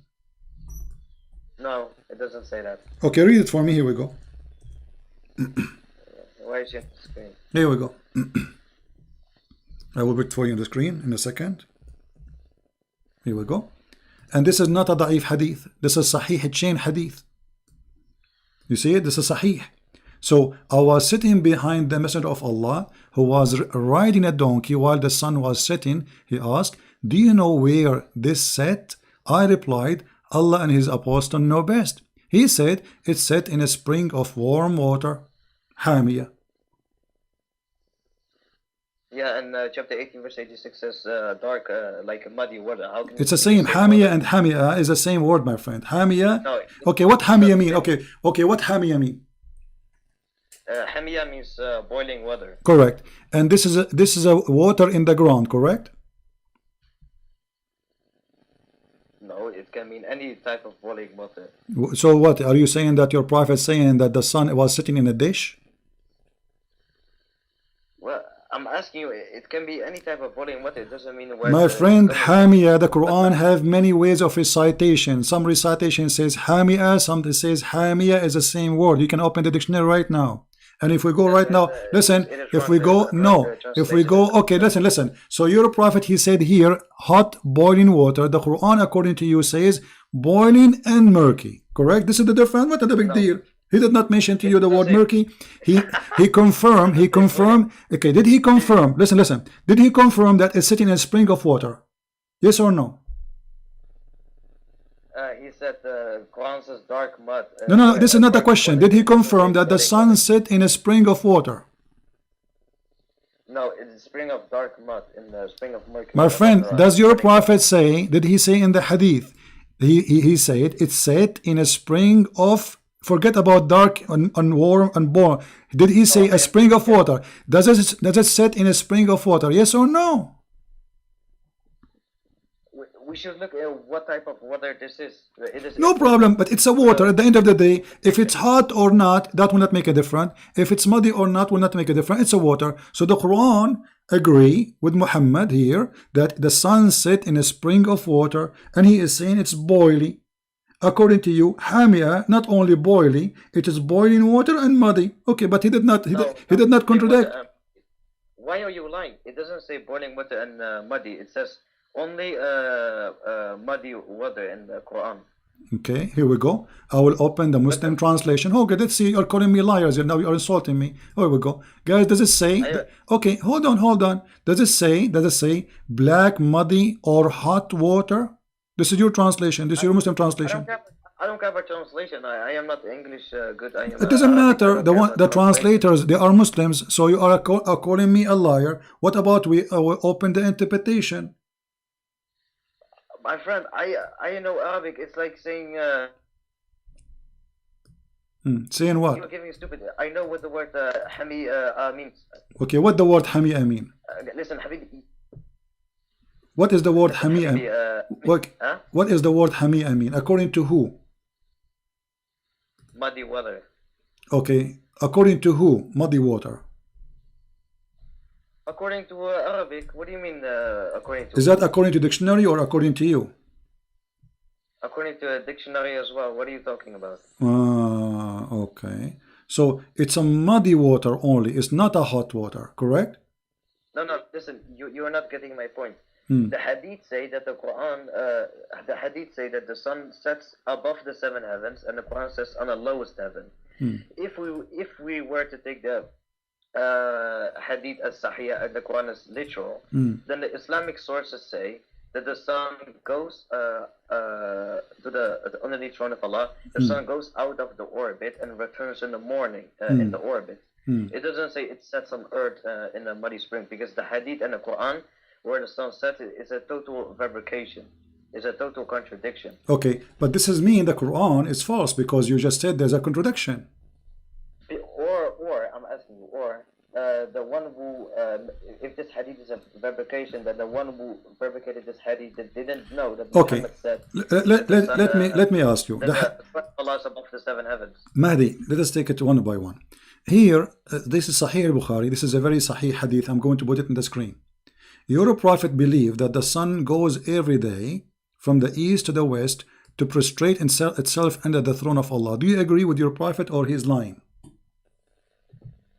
No, it doesn't say that. Okay, read it for me. Here we go. Why is it on the screen? Here we go. I will put for you on the screen in a second. Here we go. And this is not a da'if hadith. This is sahih chain hadith. You see it? This is sahih. So I was sitting behind the Messenger of Allah, who was riding a donkey while the sun was setting. He asked, do you know where this set? I replied, Allah and his apostle know best. He said, it's set in a spring of warm water, Hamiyah. Yeah, and chapter 18 verse 86 says dark, like a muddy water. How can it's the same. Hamiyah and Hamiyah is the same word, my friend. Hamiyah. No, okay, what Hamiyah mean? Okay, what Hamiyah mean? Hamiyah means boiling water. Correct. And this is a water in the ground, correct? No, it can mean any type of boiling water. So what are you saying, that your prophet saying that the sun was sitting in a dish? Well, I'm asking you, it can be any type of boiling water. It doesn't mean where. My friend, Hamiyah, the Quran have many ways of recitation. Some recitation says Hamiyah, some says Hamiyah is the same word. You can open the dictionary right now And if we go right now, listen, if we go, no, if we go, okay, listen. So your prophet, he said here, hot boiling water. The Quran, according to you, says boiling and murky. Correct? This is the difference. What a big deal. He did not mention to you the word murky. He confirmed. Okay, did he confirm? Listen. Did he confirm that it's sitting in a spring of water? Yes or no? He said Quran says dark mud. No, this is not the question. Did he confirm that the sun set in a spring of water? No, it's a spring of dark mud, in the spring of murky. My friend, does your prophet say, did he say in the hadith, he said it's set in a spring of, forget about dark and warm and warm. Did he say a spring of water? Does it set in a spring of water? Yes or no? We should look at what type of water this is. No problem, but it's a water. At the end of the day, if it's hot or not, that will not make a difference. If it's muddy or not, will not make a difference. It's a water. So the Quran agree with Muhammad here that the sun set in a spring of water, and he is saying it's boiling. According to you, hamia, not only boiling, it is boiling water and muddy. Okay, but he did not contradict. Why are you lying? It doesn't say boiling water and muddy. It says only muddy water in the Quran. Okay, here we go. I will open the Muslim translation. Okay, let's see. You're calling me liars. Now you're insulting me. Here we go, guys. Does it say? Okay, hold on. Does it say black, muddy, or hot water? This is your translation. This is your Muslim translation. I don't care about translation. I am not English good. It doesn't matter. The translators, they are Muslims. So you are calling me a liar. What about we open the interpretation? My friend, I know Arabic. It's like saying. Saying what? You're giving me stupid. I know what the word hami means. Okay, what the word hami mean? Listen, Habibi. What is the word hami? What is the word hami mean? According to who? Muddy water. Okay, according to who? Muddy water. According to Arabic. What do you mean according to? Is that according to dictionary or according to you? According to a dictionary as well. What are you talking about? Okay. So it's a muddy water only. It's not a hot water, correct? No. Listen, you are not getting my point. The hadith say that the Quran, the hadith say that the sun sets above the seven heavens, and the Quran says on the lowest heaven. If we were to take the hadith as sahih and the Quran as literal, then the Islamic sources say that the sun goes to the underneath throne of Allah. The sun goes out of the orbit and returns in the morning in the orbit. It doesn't say it sets on earth in a muddy spring, because the hadith and the Quran, where the sun sets, is a total fabrication. It's a total contradiction. Okay, but this is mean the Quran is false, because you just said there's a contradiction. Or I'm asking you, or the one who, if this hadith is a fabrication, then the one who fabricated this hadith didn't know that Muhammad said. Let me ask you. Allah is above the seven heavens. Mahdi, let us take it one by one. Here, this is Sahih Bukhari. This is a very Sahih hadith. I'm going to put it in the screen. Your prophet believed that the sun goes every day from the east to the west to prostrate itself under the throne of Allah. Do you agree with your prophet, or he's lying?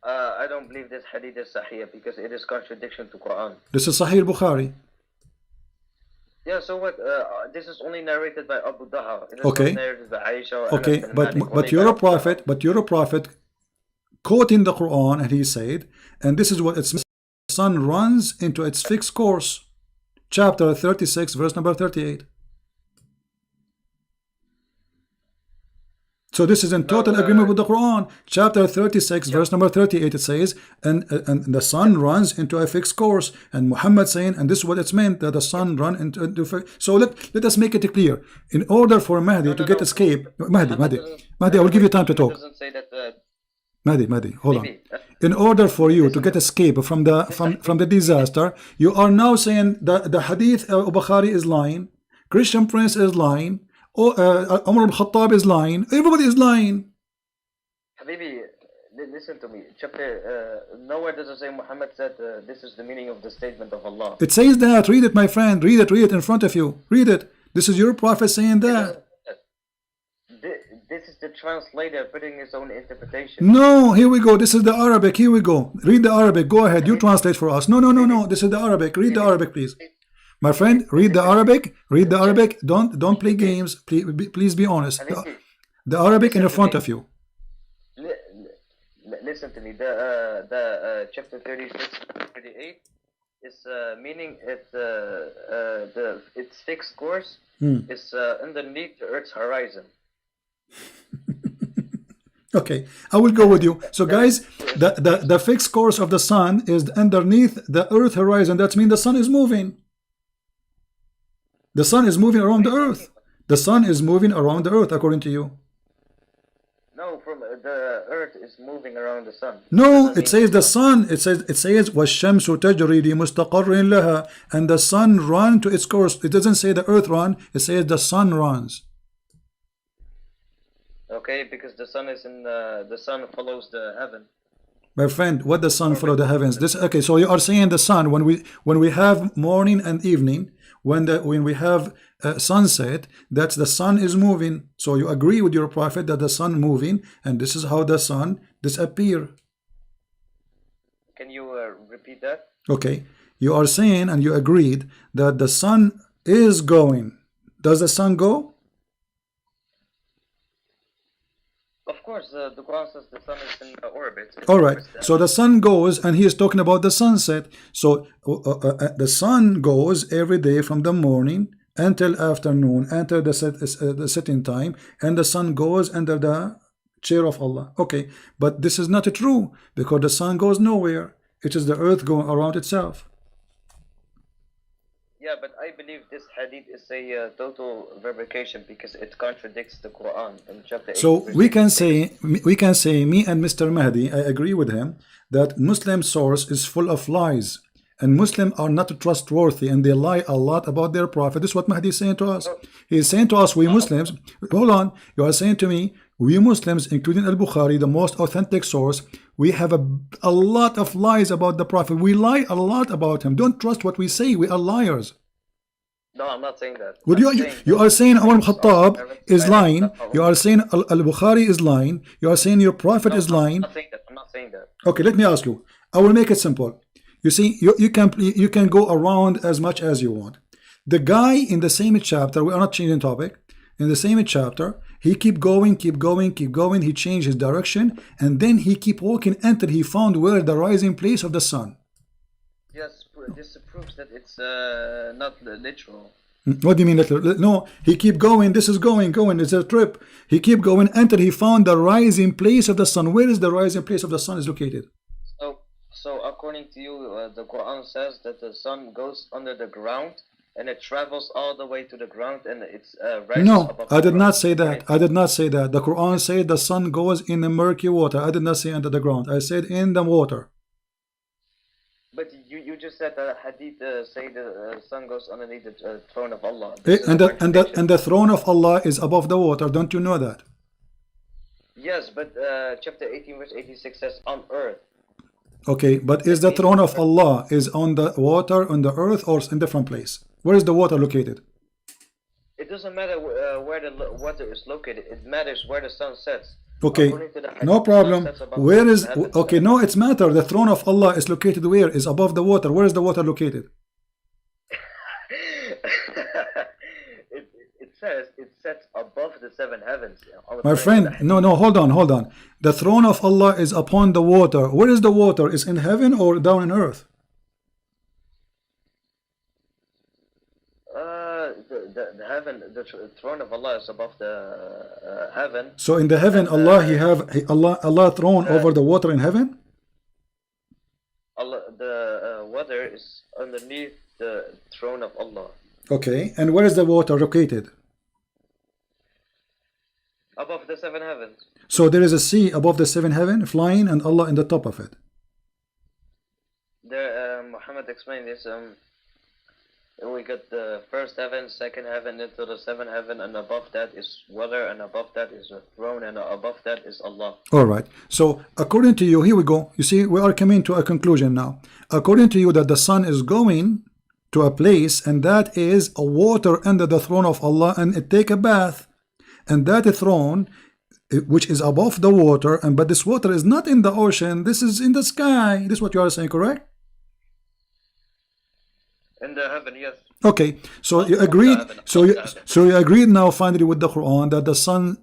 I don't believe this hadith is sahih, because it is contradiction to Quran. This is Sahih Bukhari. Yeah, so what? This is only narrated by Abu Dahar. It is okay. Not narrated by Aisha. Okay, but you're a prophet quoting the Quran, and he said, and this is what it's. The sun runs into its fixed course. Chapter 36, verse number 38. So this is in total agreement with the Quran. Chapter 36, verse number 38, it says, and the sun runs into a fixed course. And Muhammad saying, and this is what it's meant, that the sun run into so let us make it clear. In order for Mahdi to get escape, Mahdi, I will give you time to talk. Mahdi, hold on. In order for you to get escape from the disaster, you are now saying that the hadith of Bukhari is lying, Christian Prince is lying, Umar al-Khattab is lying, everybody is lying. Habibi, listen to me. Chapter nowhere does it say Muhammad said this is the meaning of the statement of Allah. It says that. Read it, my friend. Read it in front of you. Read it. This is your prophet saying that. this is the translator putting his own interpretation. No, here we go. This is the Arabic. Here we go. Read the Arabic. Go ahead. You translate for us. No, no, no, no. This is the Arabic. Read the Arabic, please. My friend, read the Arabic. Read the Arabic. Don't play games. Please be honest. The Arabic in front of you. Listen to me. The chapter 36, 38 is meaning its fixed course is underneath the Earth's horizon. Okay, I will go with you. So guys, the fixed course of the sun is underneath the Earth horizon. That means the sun is moving. The sun is moving around the Earth. The sun is moving around the Earth, according to you. No, from the Earth is moving around the sun. No, it says the sun. It says وَالشَّمْسُ تَجْرِي لِمُسْتَقَرٍ لَهَا, and the sun run to its course. It doesn't say the Earth run. It says the sun runs. Okay, because the sun is in the sun follows the heaven. My friend, what the sun follow the heavens? This okay? So you are saying the sun when we have morning and evening, when we have sunset, that's the sun is moving. So you agree with your prophet that the sun moving, and this is how the sun disappear. Can you repeat that? Okay, you are saying and you agreed that the sun is going. Does the sun go? Of course, the Quran says the sun is in orbit. All right, so the sun goes, and he is talking about the sunset. So the sun goes every day from the morning until afternoon, until the setting time, and the sun goes under the chair of Allah. Okay, but this is not true, because the sun goes nowhere. It is the earth going around itself. Yeah, but I believe this hadith is a total fabrication because it contradicts the Quran in chapter 8. So we can say, me and Mr. Mahdi, I agree with him that Muslim source is full of lies, and Muslims are not trustworthy, and they lie a lot about their prophet. This is what Mahdi is saying to us. He is saying to us, we Muslims, hold on, you are saying to me, we Muslims, including Al-Bukhari, the most authentic source, we have a lot of lies about the prophet. We lie a lot about him. Don't trust what we say. We are liars. No, I'm not saying that. Would you are saying Umar al-Khattab is lying. You are saying Al-Bukhari is lying. You are saying your prophet is lying. I'm not saying that. Okay, let me ask you. I will make it simple. You see, you can go around as much as you want. The guy in the same chapter, we are not changing topic. In the same chapter, he keep going. He changed his direction, and then he keep walking until he found where the rising place of the sun. Yes, this proves that it's not literal. What do you mean literal? No, he keep going. This is going. It's a trip. He keep going until he found the rising place of the sun. Where is the rising place of the sun is located? So according to you, the Quran says that the sun goes under the ground and it travels all the way to the ground, and it's rises no, above I did the not ground. say that. I did not say that. The Quran said the sun goes in the murky water. I did not say under the ground. I said in the water. But you just said that hadith say the sun goes underneath the throne of Allah. And the throne of Allah is above the water. Don't you know that? Yes, but chapter 18 verse 86 says on earth. Okay, but is the throne of Allah is on the water, on the earth, or in different place? Where is the water located? It doesn't matter where the water is located. It matters where the sun sets. Okay, no problem. Where is, okay, no, it's matter. The throne of Allah is located where? Is above the water. Where is the water located? It sets above the seven heavens. My friend, no, hold on. The throne of Allah is upon the water. Where is the water? Is in heaven or down in earth? The heaven, the throne of Allah is above the heaven. So in the heaven, Allah throne over the water in heaven. Allah, the water is underneath the throne of Allah. Okay, and where is the water located? Above the seven heavens. So there is a sea above the seven heaven flying, and Allah in the top of it. There, Muhammad explained this. We got the first heaven, second heaven, into the seventh heaven, and above that is water, and above that is a throne, and above that is Allah. All right. So according to you, here we go. You see, we are coming to a conclusion now. According to you, that the sun is going to a place, and that is a water under the throne of Allah, and it take a bath, and that throne which is above the water, and but this water is not in the ocean, this is in the sky. This is what you are saying, correct? In the heaven, yes. Okay, so you agreed. So you agreed now finally with the Quran that the sun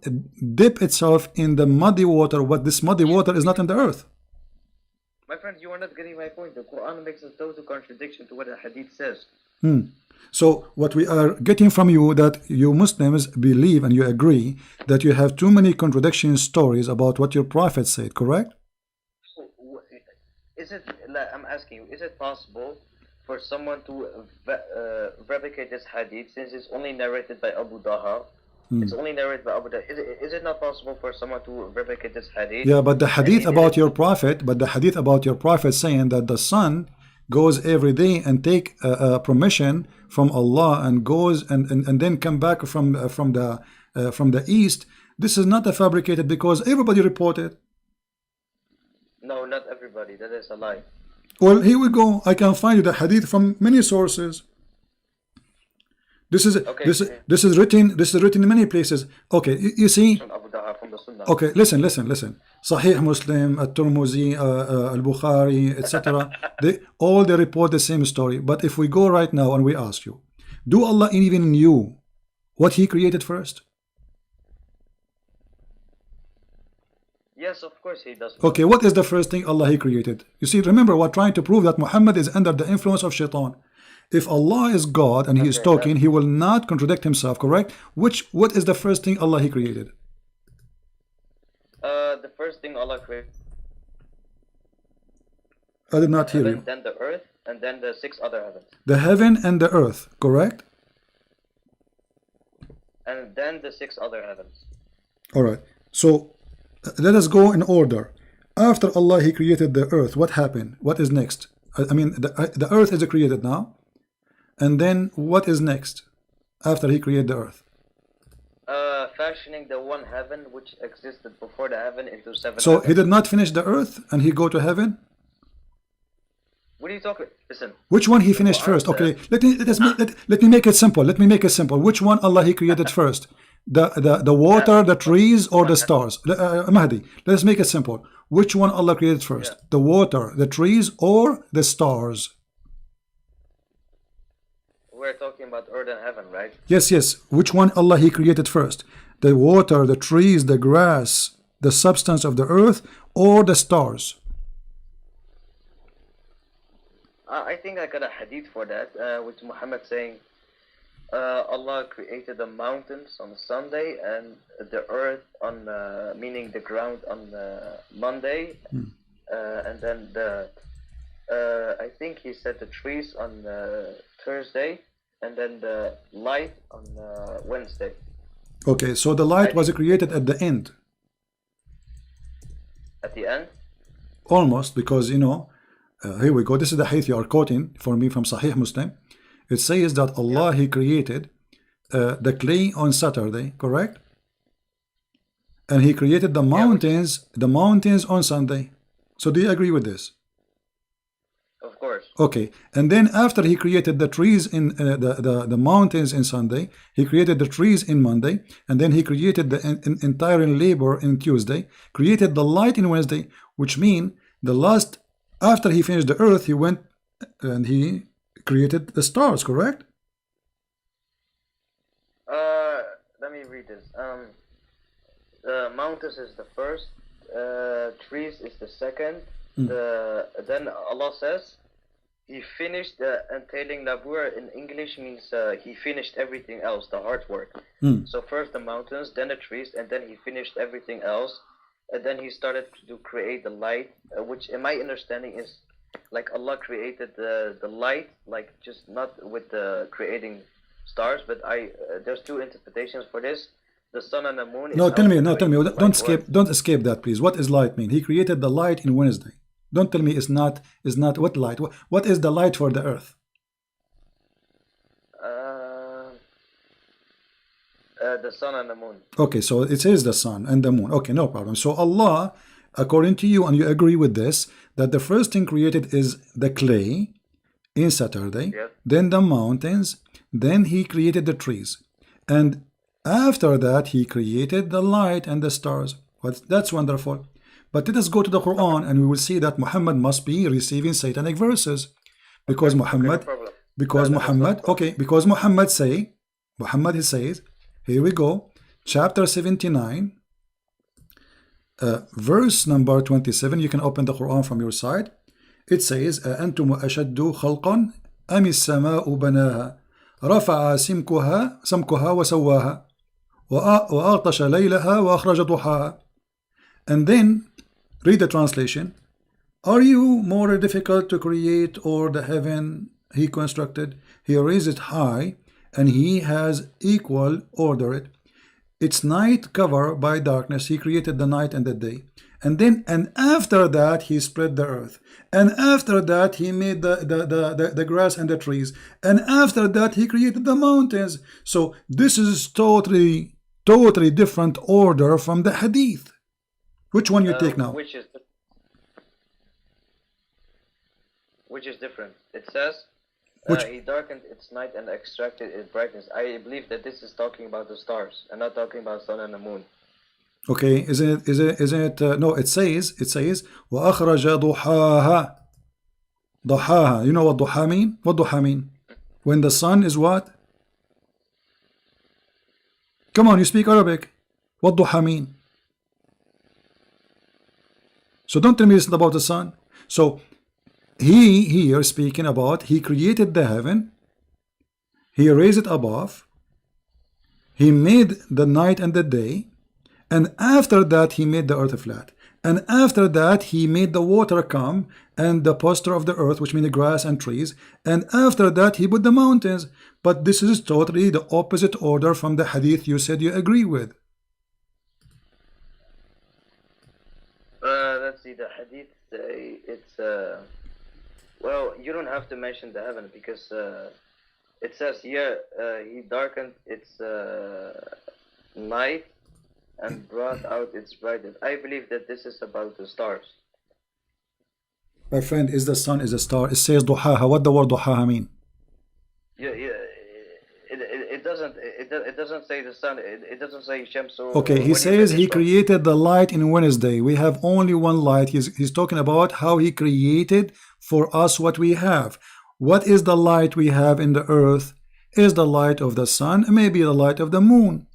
dip itself in the muddy water, but this muddy water is not in the earth. My friend, you are not getting my point. The Quran makes a total contradiction to what the Hadith says. So what we are getting from you, that you Muslims believe and you agree that you have too many contradiction stories about what your Prophet said, correct? Is it? I'm asking you. Is it possible for someone to replicate this Hadith, since it's only narrated by Abu Daha? It's only narrated by Abu Dhabi. Is it not possible for someone to replicate this hadith? Yeah, but the hadith about your prophet, saying that the sun goes every day and take permission from Allah and goes and then come back from the east. This is not a fabricated, because everybody reported. No, not everybody. That is a lie. Well, here we go. I can find you the hadith from many sources. This is okay. This is written in many places. Okay, you see. Okay, listen. Sahih Muslim, At-Tirmidhi, Al-Bukhari, etc. They report the same story. But if we go right now and we ask you, do Allah even knew what He created first? Yes, of course He does. Okay, what is the first thing Allah He created? You see, remember, we're trying to prove that Muhammad is under the influence of Shaitan. If Allah is God and He is talking, He will not contradict Himself, correct? What is the first thing Allah He created? The first thing Allah created. I did not hear you. Then the earth, and then the 6 other heavens. The heaven and the earth, correct? And then the 6 other heavens. All right. So let us go in order. After Allah He created the earth, what happened? What is next? I mean, the earth is created now. And then what is next after He created the earth? Fashioning the one heaven which existed before the heaven into 7 So heavens. He did not finish the earth and He go to heaven? What are you talking? Listen. Which one He finished first? Okay, let me make it simple. Let me make it simple. Which one Allah He created first? The water, the trees, or the stars? Mahdi, let's make it simple. Which one Allah created first? Yeah. The water, the trees, or the stars? We're talking about earth and heaven, right? Yes. Which one Allah He created first? The water, the trees, the grass, the substance of the earth, or the stars? I think I got a hadith for that, with Muhammad saying, Allah created the mountains on Sunday and the earth on, meaning the ground, on Monday, and then I think he said the trees on Thursday, and then the light on Wednesday. Okay, so the light was created at the end. At the end? Almost, because here we go. This is the hadith you are quoting for me from Sahih Muslim. It says that Allah He created the clay on Saturday, correct? And He created the mountains on Sunday. So do you agree with this? Of course. Okay, and then after He created the trees in the mountains in Sunday, He created the trees in Monday, and then He created the entire labor in Tuesday, created the light in Wednesday, which means after He finished the earth, He went and He created the stars, correct? Let me read this. The mountains is the first, trees is the second. Then Allah says He finished the entailing labor. In English means He finished everything else, the hard work. So first the mountains, then the trees, and then He finished everything else. And then He started to create the light, which in my understanding is like Allah created the light, like just not with the creating stars, but there's 2 interpretations for this. The sun and the moon. No, tell me. Don't escape that, please. What does light mean? He created the light in Wednesday. Don't tell me it's not what light. What is the light for the earth? The sun and the moon. Okay, so it is the sun and the moon. Okay, no problem. So Allah, according to you, and you agree with this, that the first thing created is the clay in Saturday, then the mountains, then He created the trees. And after that he created the light and the stars. Well, that's wonderful. But let us go to the Quran and we will see that Muhammad must be receiving satanic verses. Because Muhammad, Muhammad says, here we go, chapter 79, verse number 27. You can open the Quran from your side. It says, أَأَنْتُمْ أَشَدُّ خَلْقًا أَمِ السَّمَاءُ بَنَاهَا رَفَعَ سَمْكُهَا وَسَوَّاهَا وَأَغْطَشَ لَيْلَهَا وَأَخْرَجَ ضُحَاهَا. And then read the translation. Are you more difficult to create, or the heaven he constructed? He raised it high, and he has equal order it. Its night cover by darkness. He created the night and the day. And after that he spread the earth. And after that he made the grass and the trees. And after that he created the mountains. So this is totally different order from the hadith. Which one you take now? Which is different. It says he darkened its night and extracted its brightness. I believe that this is talking about the stars and not talking about sun and the moon. Okay, isn't it no, it says وَأَخْرَجَ ضُحَاهَا. ضحاها. You know what duha mean? What duha mean? When the sun is what? Come on, you speak Arabic. What duha mean? So don't tell me it's about the sun. So he here speaking about he created the heaven, he raised it above, he made the night and the day, and after that he made the earth flat, and after that he made the water come and the posture of the earth, which means the grass and trees, and after that he put the mountains. But this is totally the opposite order from the hadith you said you agree with. Let's see, the hadith it's well, you don't have to mention the heaven, because it says here he darkened its night and brought out its brightness. I believe that this is about the stars. My friend, is the sun is a star. It says duhaha. What the word duhaha mean? Yeah. It doesn't say the sun. It doesn't say Shamsu. Okay, he says he created the light in Wednesday. We have only one light. He's talking about how he created for us what we have. What is the light we have in the earth? Is the light of the sun, maybe the light of the moon.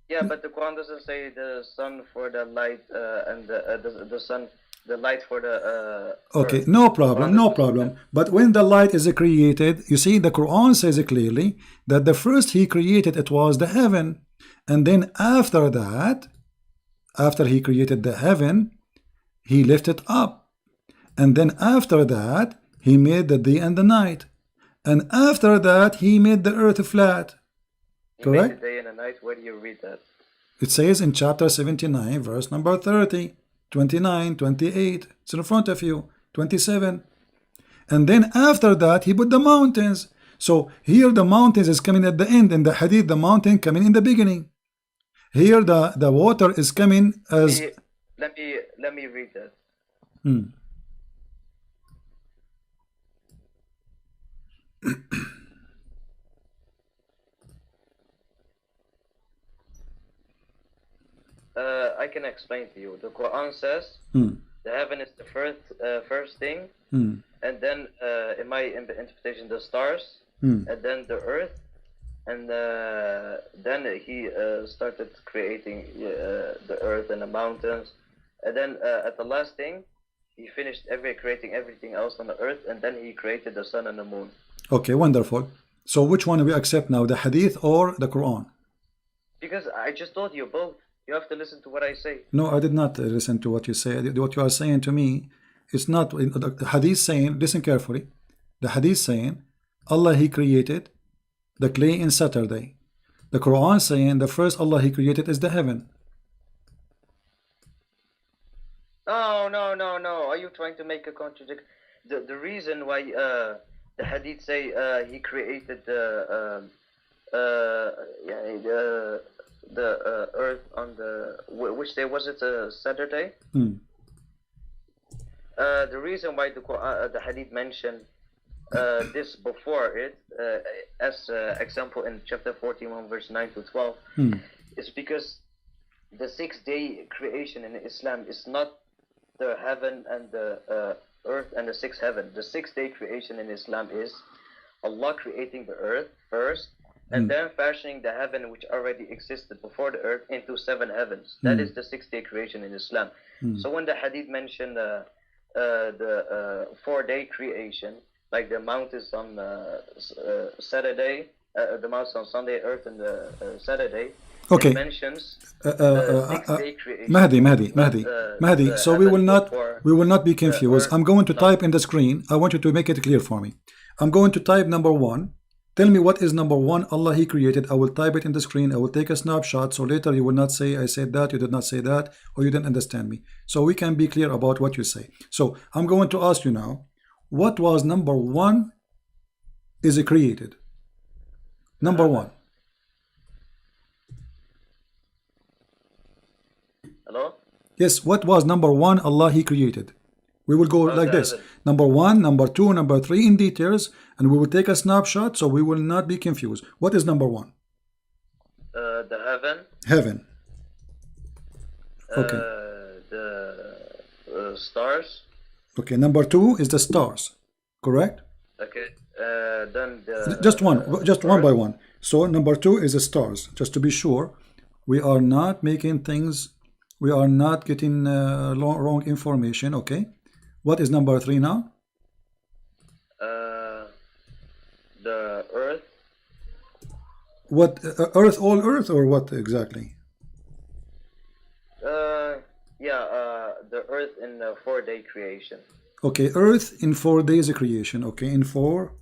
Yeah, but the Quran doesn't say the sun for the light and the sun, the light for the okay, earth. no problem. But when the light is created, you see the Quran says clearly that the first he created it was the heaven, and then after that, after he created the heaven, he lifted up, and then after that he made the day and the night, and after that he made the earth flat. Correct? The day and the night. Where do you read that? It says in chapter 79, verse number 30, 29, 28. It's in front of you. 27. And then after that, he put the mountains. So here the mountains is coming at the end. In the hadith, the mountain coming in the beginning. Here the water is coming as... Let me read that. I can explain to you. The Quran says the heaven is the first thing, and then in my interpretation the stars, and then the earth, and then he started creating the earth and the mountains, and then at the last thing he finished creating everything else on the earth, and then he created the sun and the moon. Okay, wonderful. So which one do we accept now, the hadith or the Quran? Because I just told you both. You have to listen to what I say. No, I did not listen to what you say. What you are saying to me, it's not the hadith saying, listen carefully. The hadith saying, Allah he created the clay in Saturday. The Quran saying the first Allah he created is the heaven. No. Are you trying to make a contradiction? The reason why the hadith say he created the earth on the which day was it? Saturday. The reason why the hadith mentioned this before it, as example in chapter 41, verse 9 to 12, is because the 6-day creation in Islam is not the heaven and the earth and the sixth heaven. The 6-day creation in Islam is Allah creating the earth first, and then fashioning the heaven which already existed before the earth into 7 heavens. That is the 6-day creation in Islam. So when the hadith mentioned the 4-day creation, like the mountains on Saturday, the mountains on Sunday, earth on the Saturday, okay. it mentions the 6-day creation. Mahdi. So we will not be confused. I'm going to type in the screen. I want you to make it clear for me. I'm going to type number 1. Tell me what is number 1 Allah He created. I will type it in the screen. I will take a snapshot, so later you will not say I said that, you did not say that, or you didn't understand me. So we can be clear about what you say. So I'm going to ask you now, what was number 1 is created? Number 1. Hello? Yes, what was number 1 Allah He created? We will go like this. Number 1, number 2, number 3 in details, and we will take a snapshot so we will not be confused. What is number 1? The heaven. Heaven. Okay. The stars. Okay, number 2 is the stars. Correct? Okay. Then the just one by one. So number 2 is the stars. Just to be sure, we are not making things, we are not getting wrong information. Okay. What is number 3 now? The earth. What earth? All earth, or what exactly? The earth in the 4-day creation. Okay, earth in 4 days of creation. Okay, in 4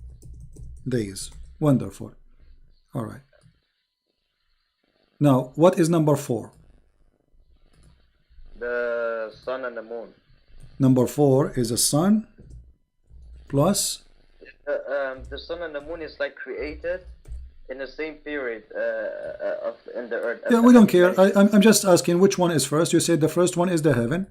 days. Wonderful. All right. Now, what is number 4? The sun and the moon. Number 4 is the sun plus. The sun and the moon is like created in the same period in the earth. Yeah, we don't care. I'm just asking which one is first. You said the first one is the heaven.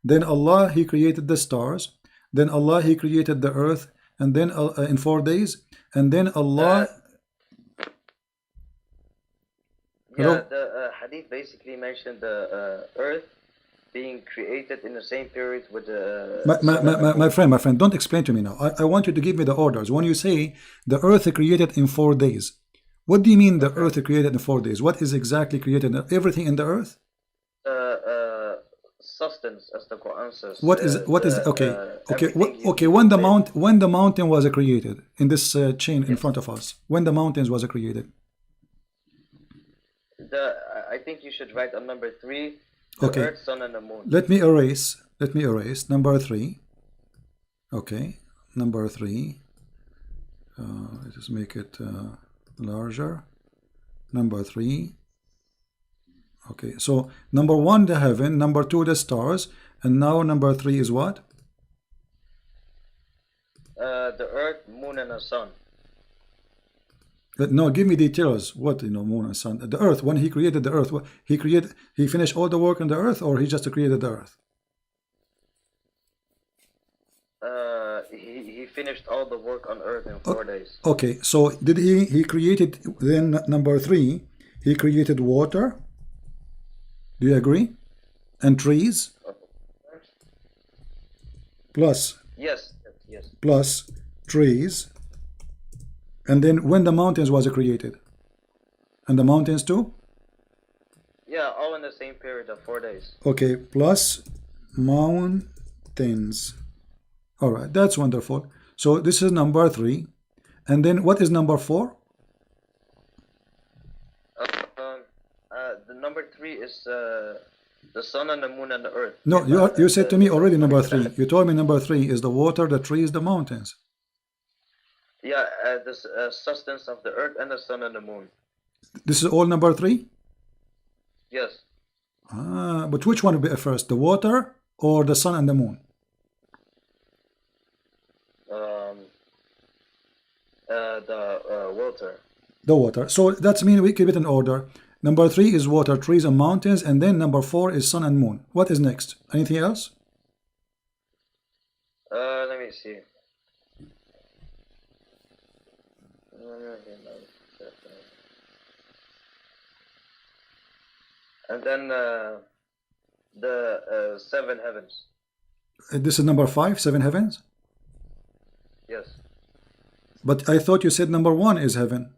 Then Allah He created the stars. Then Allah He created the earth, and then in 4 days, and then Allah. The hadith basically mentioned the earth being created in the same period with the my friend, don't explain to me now. I want you to give me the orders. When you say the earth is created in 4 days, what do you mean the earth is created in 4 days? What is exactly created? Everything in the earth? Substance, as the Quran says. When the mountain was created in this chain in front of us, when the mountains was created? I think you should write on number 3. Okay. Earth, sun, and the moon. Let me erase number 3. Okay, number 3. Let's just make it larger. Number 3. Okay, so number 1 the heaven, number 2 the stars, and now number 3 is what? The earth, moon, and the sun. No, give me details. What, moon and sun? The earth, when He created the earth, He finished all the work on the earth, or He just created the earth? He finished all the work on earth in 4 days. Okay, so did He created, then number 3, He created water? Do you agree? And trees? Plus? Yes. Plus trees. And then when the mountains was created? And the mountains too? Yeah, all in the same period of 4 days. Okay, plus mountains. All right, that's wonderful. So this is number 3. And then what is number 4? The number 3 is the sun and the moon and the earth. No, you said to me already number 3. You told me number 3 is the water, the trees, the mountains. Yeah, the substance of the earth and the sun and the moon. This is all number 3? Yes. But which one will be first, the water or the sun and the moon? The water. The water. So that's mean we keep it in order. Number 3 is water, trees, and mountains, and then number 4 is sun and moon. What is next? Anything else? Let me see. And then the 7 heavens. This is number 5, 7 heavens? Yes. But I thought you said number 1 is heaven.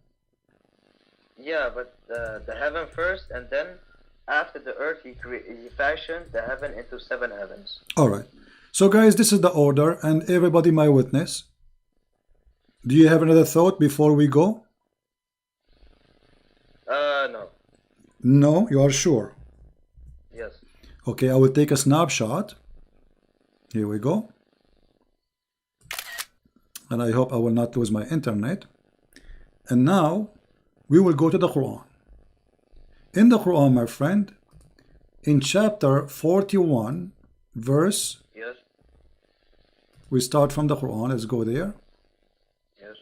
Yeah, but the heaven first, and then after the earth, he fashioned the heaven into 7 heavens. All right. So guys, this is the order, and everybody my witness. Do you have another thought before we go? No. No, you are sure? Yes. Okay, I will take a snapshot. Here we go. And I hope I will not lose my internet. And now we will go to the Quran. In the Quran, my friend, in chapter 41, verse, yes, we start from the Quran. Let's go there. Yes.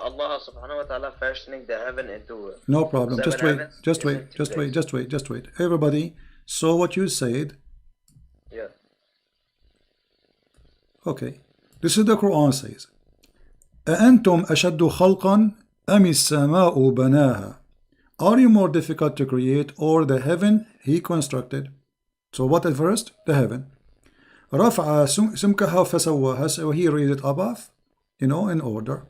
Allah subhanahu wa ta'ala fashioning the heaven into no problem. Just wait. Heavens, just wait. Just wait. Just wait. Just wait. Everybody saw what you said. Yeah. Okay. This is the Quran says. أأنتم أشد خلقا أم السماء بناها. Are you more difficult to create or the heaven he constructed? So what at first? The heaven. رفع سمكها فسواها. So he raised it above, in order.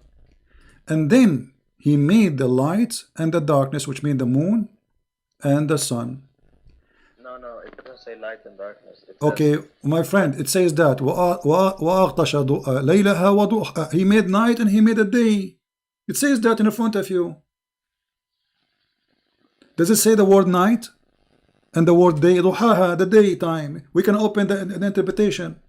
And then he made the lights and the darkness, which mean the moon and the sun. No, it doesn't say light and darkness. It Okay, says, my friend, it says that وأغطش ليلها وضوءها. He made night and he made a day. It says that in front of you. Does it say the word night and the word day? ضحاها, the daytime. We can open the interpretation.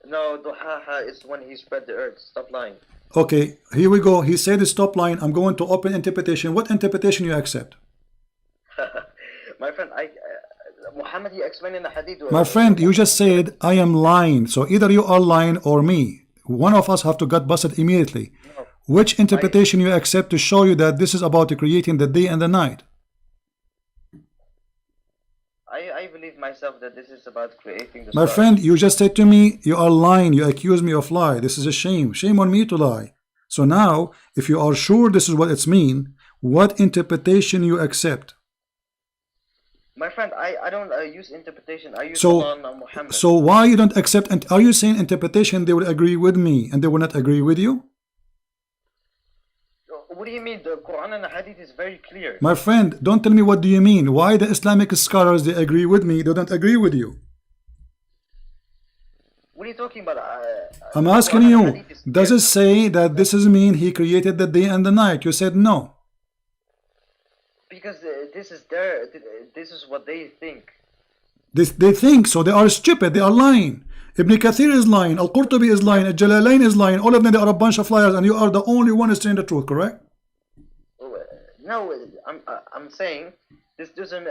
no, duhaha is when he spread the earth. Stop lying. Okay, here we go. He said stop line. I'm going to open interpretation. What interpretation you accept? My friend, Muhammad, he explained in the hadith. My friend, you just said I am lying. So either you are lying or me. One of us have to get busted immediately. No. Which interpretation you accept to show you that this is about creating the day and the night? I believe myself that this is about creating the My stars. friend, you just said to me, you are lying. You accuse me of lie. This is a shame. Shame on me to lie. So now, if you are sure this is what it's mean, what interpretation you accept? My friend, I don't use interpretation. I use Allah and Muhammad. So why you don't accept? And are you saying interpretation they will agree with me and they will not agree with you? What do you mean? The Quran and the Hadith is very clear. My friend, don't tell me what do you mean. Why the Islamic scholars they agree with me, they don't agree with you? What are you talking about? I'm asking you, does it say that this is mean he created the day and the night? You said no. Because this is what they think. They think, so they are stupid, they are lying. Ibn Kathir is lying, Al-Qurtubi is lying, Al-Jalalain is lying, all of them they are a bunch of liars and you are the only one saying the truth, correct? No, I'm saying this doesn't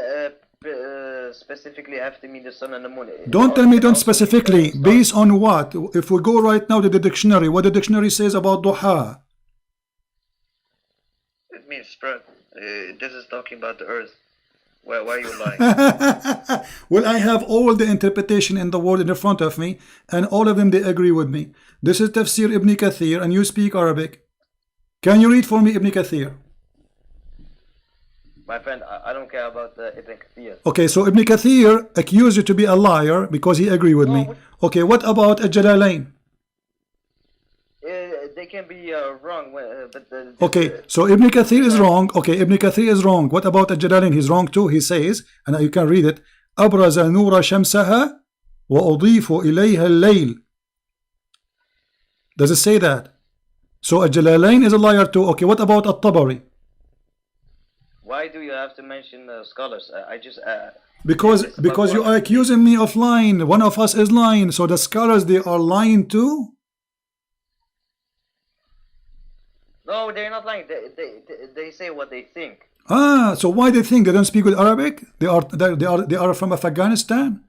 specifically have to mean the sun and the moon. Don't tell me don't specifically. Based on what? If we go right now to the dictionary, what the dictionary says about duha? It means spread. This is talking about the earth. Why are you lying? Well, I have all the interpretation in the world in front of me, and all of them they agree with me. This is Tafsir Ibn Kathir, and you speak Arabic. Can you read for me Ibn Kathir? My friend, I don't care about Ibn Kathir. Okay, so Ibn Kathir accused you to be a liar because he agreed with me. Okay, what about Al-Jalalain? They can be wrong. Okay, so Ibn Kathir is wrong. Okay, Ibn Kathir is wrong. What about Al-Jalalain? He's wrong too. He says, and you can read it, أبرز نور شمسها وأضيف إليها الليل. Does it say that? So Al-Jalalain is a liar too. Okay, what about At-Tabari? Why do you have to mention scholars? I just because you are accusing me of lying. One of us is lying. So the scholars they are lying too. No, they're not lying. They say what they think. Ah, so why they think they don't speak with Arabic? They are from Afghanistan.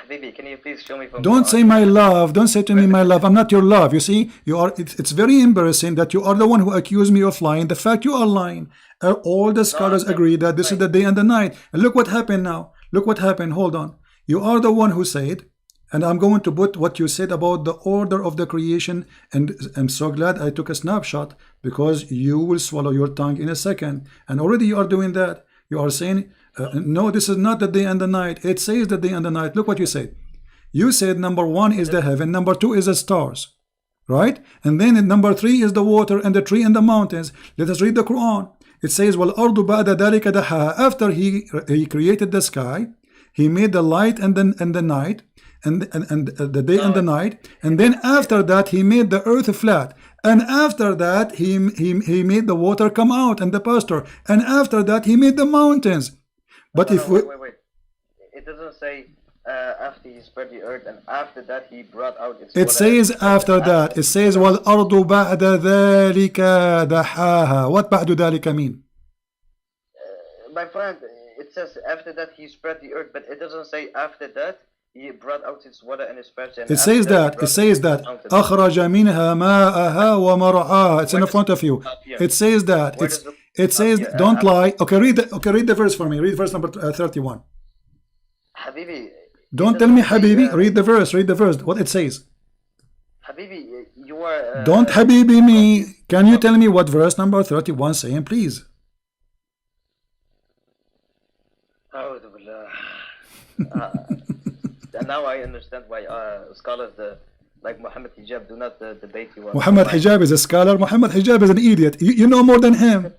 Habibi, can you please show me from Don't say my love. Don't say to me my love. I'm not your love. You see, you are. It's very embarrassing that you are the one who accused me of lying. The fact you are lying. All the scholars agree that this is the day and the night. And look what happened now. Look what happened. Hold on. You are the one who said, and I'm going to put what you said about the order of the creation. And I'm so glad I took a snapshot, because you will swallow your tongue in a second. And already you are doing that. You are saying, no, this is not the day and the night. It says the day and the night. Look what you said. You said number 1 is the heaven, number 2 is the stars, right? And then in number 3 is the water and the tree and the mountains. Let us read the Quran. It says, وَالْأَرْضُ بَعْدَ ذَلِكَ دَحَاهَا. After he created the sky, he made the light and the night, and the day and the night. And then after that, he made the earth flat. And after that, he made the water come out and the pasture. And after that, he made the mountains. But if we... Wait. It doesn't say after he spread the earth and after that he brought out its It says after that. It says وَالْأَرْضُ بَعْدَ ذَلِكَ دَحَاهَا. What بَعْدُ ذَلِكَ mean? My friend, it says after that he spread the earth, but it doesn't say after that he brought out its water and its pasture. It says that. It says that. أَخْرَجَ مِنْهَا مَاءَهَا وَمَرْعَاهَا. It's in front of you. It says that. It says, don't lie. Okay, read the verse for me. Read verse number 31. Habibi. Don't tell me Habibi. Read the verse. Read the verse. What it says. Habibi, you are... Don't Habibi me. Can you tell me what verse number 31 saying, please? Now I understand why scholars like Muhammad Hijab do not debate you. Muhammad Hijab is a scholar. Muhammad Hijab is an idiot. You know more than him.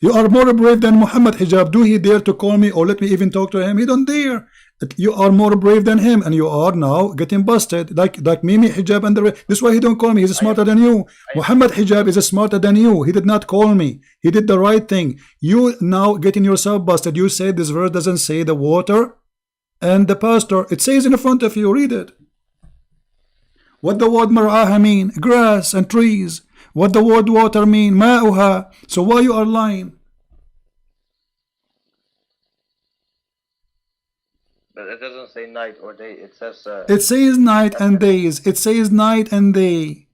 You are more brave than Muhammad Hijab. Do he dare to call me or let me even talk to him? He don't dare. You are more brave than him, and you are now getting busted like Mimi Hijab and the rest. This is why he don't call me. He's smarter than you. Muhammad Hijab is smarter than you. He did not call me. He did the right thing. You now getting yourself busted. You said this verse doesn't say the water and the pasture. It says in front of you. Read it. What the word mar'aha mean? Grass and trees. What the word water mean? Ma'uha. So why you are lying? But it doesn't say night or day. It says... it says night and days. It says night and day.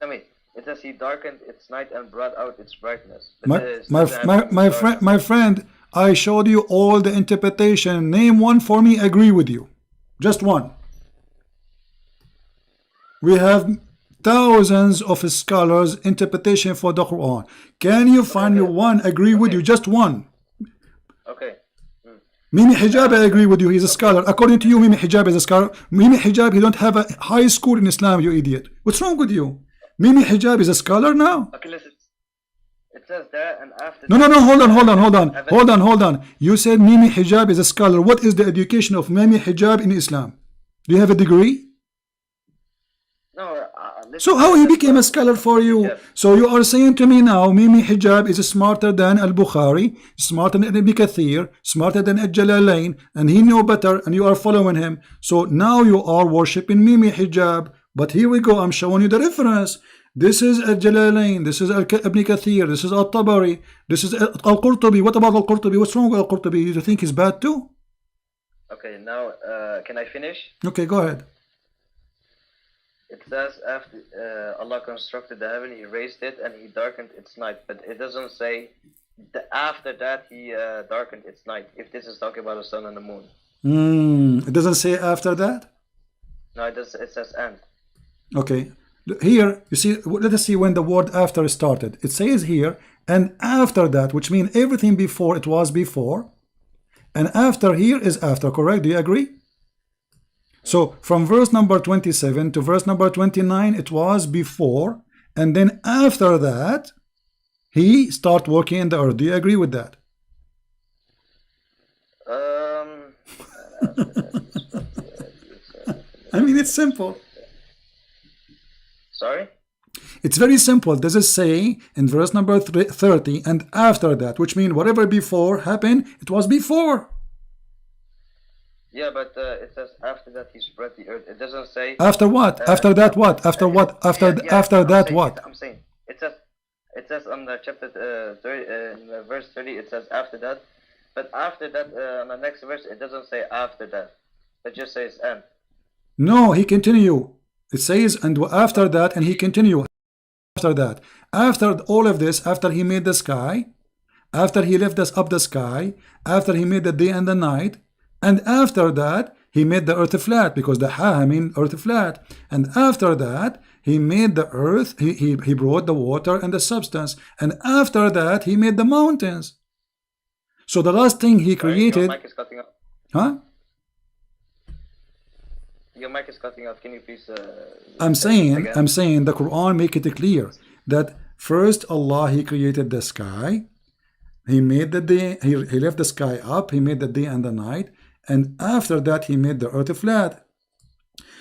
I mean, it says he darkened its night and brought out its brightness. My friend, I showed you all the interpretation. Name one for me. Agree with you. Just one. We have thousands of scholars interpretation for the Quran. Can you find me one agree with you? Just one. Okay. Mimi Hijab, I agree with you. He's a scholar. According to you, Mimi Hijab is a scholar. Mimi Hijab, he don't have a high school in Islam, you idiot. What's wrong with you? Mimi Hijab is a scholar now? Okay, listen. It says that and after... No, hold on. You said Mimi Hijab is a scholar. What is the education of Mimi Hijab in Islam? Do you have a degree? No, so how he became a scholar for you? So you are saying to me now, Mimi Hijab is smarter than Al-Bukhari, smarter than Ibn Kathir, smarter than Al-Jalalain, and he knew better, and you are following him. So now you are worshipping Mimi Hijab. But here we go, I'm showing you the reference. This is Al-Jalalain, this is Ibn Kathir, this is Al-Tabari, this is Al-Qurtubi. What about Al-Qurtubi? What's wrong with Al-Qurtubi? You think he's bad too? Okay, now can I finish? Okay, go ahead. It says after Allah constructed the heaven, He raised it and He darkened its night. But it doesn't say after that He darkened its night. If this is talking about the sun and the moon. It doesn't say after that? No, it does. It says and. Okay. Here, you see, let us see when the word after started. It says here, and after that, which means everything before it was before. And after here is after, correct? Do you agree? So from verse number 27 to verse number 29, it was before, and then after that, he start working in the earth. Do you agree with that? I mean, it's simple. Sorry? It's very simple. Does it say in verse number 30, and after that, which means whatever before happened, it was before. Yeah, but it says after that He spread the earth. It doesn't say... After what? After that what? After what? After that what? I'm saying. It says on the chapter 30, in verse 30, it says after that But after that, on the next verse, it doesn't say after that. It just says and. No, he continue. It says, and after that, and he continue after that. After all of this, after he made the sky, after he lifted us up the sky, after he made the day and the night, and after that, he made the earth flat, because the ha mean earth flat. And after that, he made the earth, he brought the water and the substance. And after that, he made the mountains. So the last thing he created. Your mic is cutting off. Huh? Your mic is cutting off. Can you please? I'm saying the Quran make it clear that first Allah he created the sky, he made the day, he left the sky up, he made the day and the night, and after that he made the earth flat.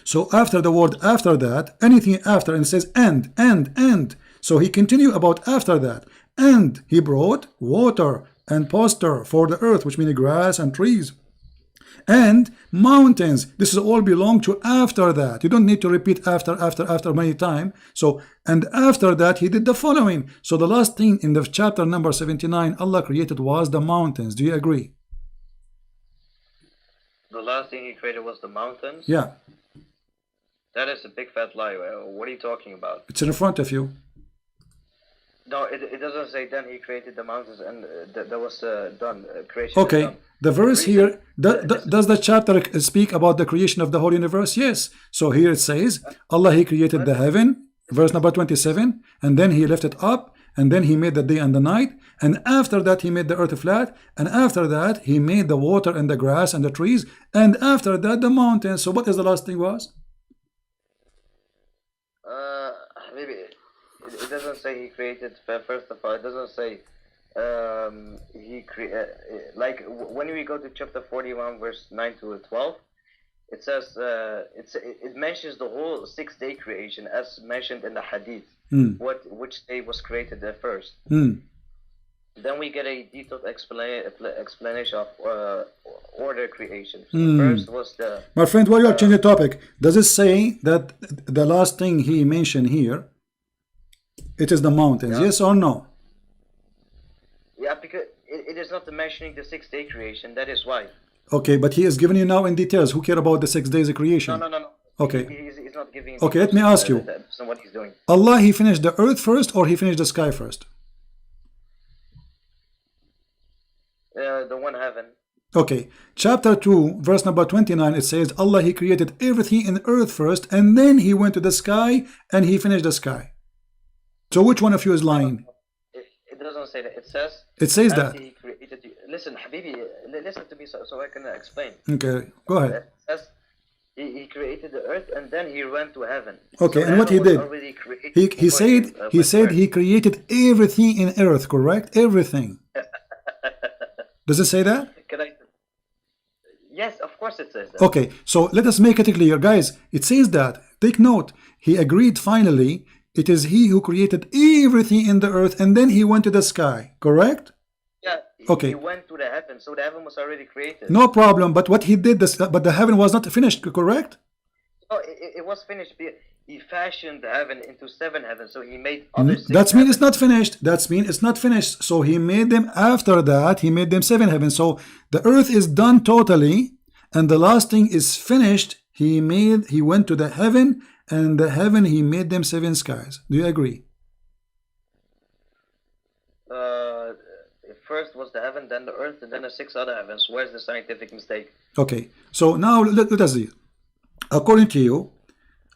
So after the word after that, anything after, and it says and. So he continue about after that, and he brought water and pasture for the earth, which means grass and trees and mountains. This is all belong to after that. You don't need to repeat after many times. So, and after that he did the following. So the last thing in the chapter number 79 Allah created was the mountains. Do you agree? The last thing he created was the mountains? Yeah. That is a big fat lie. What are you talking about? It's in front of you. No, it doesn't say then he created the mountains and that was done. Creation. Okay. Done. The verse here, does the chapter speak about the creation of the whole universe? Yes. So here it says, Allah, he created the heaven, verse number 27, and then he left it up, and then he made the day and the night, and after that he made the earth flat, and after that he made the water and the grass and the trees, and after that the mountains. So what is the last thing was? Maybe it doesn't say he created. First of all, it doesn't say he created. Like when we go to chapter 41, verse 9 to 12, it says it mentions the whole 6-day creation as mentioned in the hadith. Which day was created at first. Then we get a detailed explanation of order creation. So the first was the. My friend, why you are changing the topic? Does it say that the last thing he mentioned here, it is the mountains? Yeah. Yes or no? Yeah, because it is not mentioning the 6-day creation. That is why. Okay, but he is giving you now in details. Who care about the 6 days of creation? No. Okay. He's not giving. Okay, let me ask you. What he's doing. Allah, he finished the earth first, or he finished the sky first? The one heaven. Okay, chapter 2, verse number 29, it says, Allah, he created everything in earth first, and then he went to the sky, and he finished the sky. So which one of you is lying? It doesn't say that. It says that. He created, listen, Habibi, listen to me so I can explain. Okay, go ahead. It says he created the earth, and then he went to heaven. Okay, so and what he did? He said he created everything in earth, correct? Everything. Does it say that? Yes, of course it says that. Okay, so let us make it clear, guys. It says that. Take note. He agreed finally. It is he who created everything in the earth, and then he went to the sky, correct? Yeah. Okay. He went to the heaven, so the heaven was already created. No problem. But what he did, but the heaven was not finished, correct? No, it was finished. He fashioned the heaven into 7 heavens, so he made other 6 That means it's not finished. That means it's not finished. So he made them after that. He made them 7 heavens. So the earth is done totally, and the last thing is finished. He went to the heaven, and the heaven he made them 7 skies. Do you agree? First was the heaven, then the earth, and then the 6 other heavens. Where's the scientific mistake? Okay. So now let us see. According to you,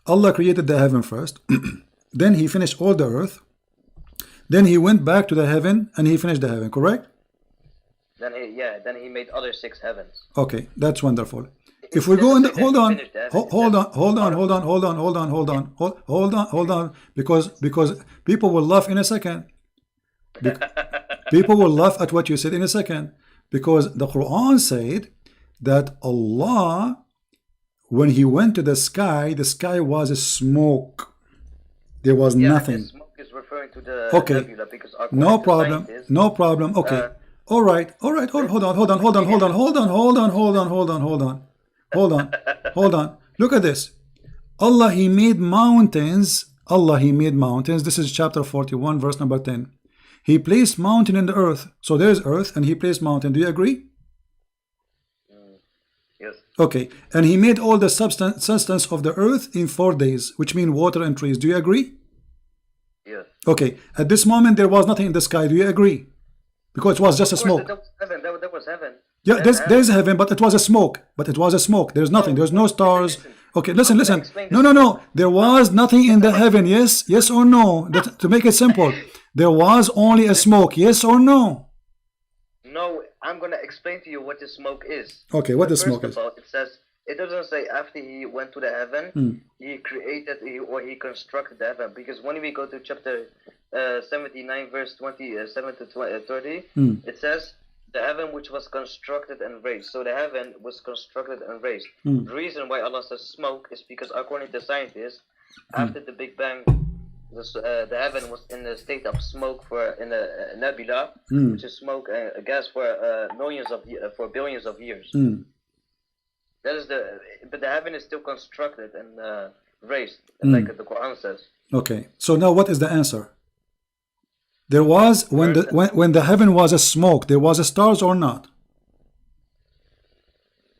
Allah created the heaven first, then he finished all the earth, then he went back to the heaven and he finished the heaven, correct? Then he made other 6 heavens. Okay, that's wonderful. If we go in hold on, because people will laugh in a second. People will laugh at what you said in a second, because the Quran said that Allah, when he went to the sky was a smoke. There was nothing. The smoke is referring to the nebula, because no problem. Okay. All right. Hold on. Look at this. Allah, he made mountains. This is chapter 41, verse number 10. He placed mountain in the earth. So there's earth and he placed mountain. Do you agree? Yes. Okay. And he made all the substance of the earth in 4 days, which mean water and trees. Do you agree? Yes. Okay. At this moment, there was nothing in the sky. Do you agree? Because it was just a smoke. That was heaven. That was heaven. Yeah, there's heaven, but it was a smoke. But it was a smoke. There's nothing. There's no stars. Okay, listen. No. There was nothing in the heaven. Yes or no? To make it simple, there was only a smoke. Yes or no? No, I'm gonna explain to you what the smoke is. Okay, what the smoke is? It says, it doesn't say after he went to the heaven, he created or he constructed the heaven. Because when we go to chapter 79, verse 27 to 30, it says, the heaven which was constructed and raised. So the heaven was constructed and raised. The reason why Allah says smoke is because according to scientists, after the Big Bang, the heaven was in a state of smoke in a nebula, which is smoke, a gas for billions of years. That is but the heaven is still constructed and raised, like the Quran says. Okay. So now what is the answer? There was when the heaven was a smoke, there was a stars or not?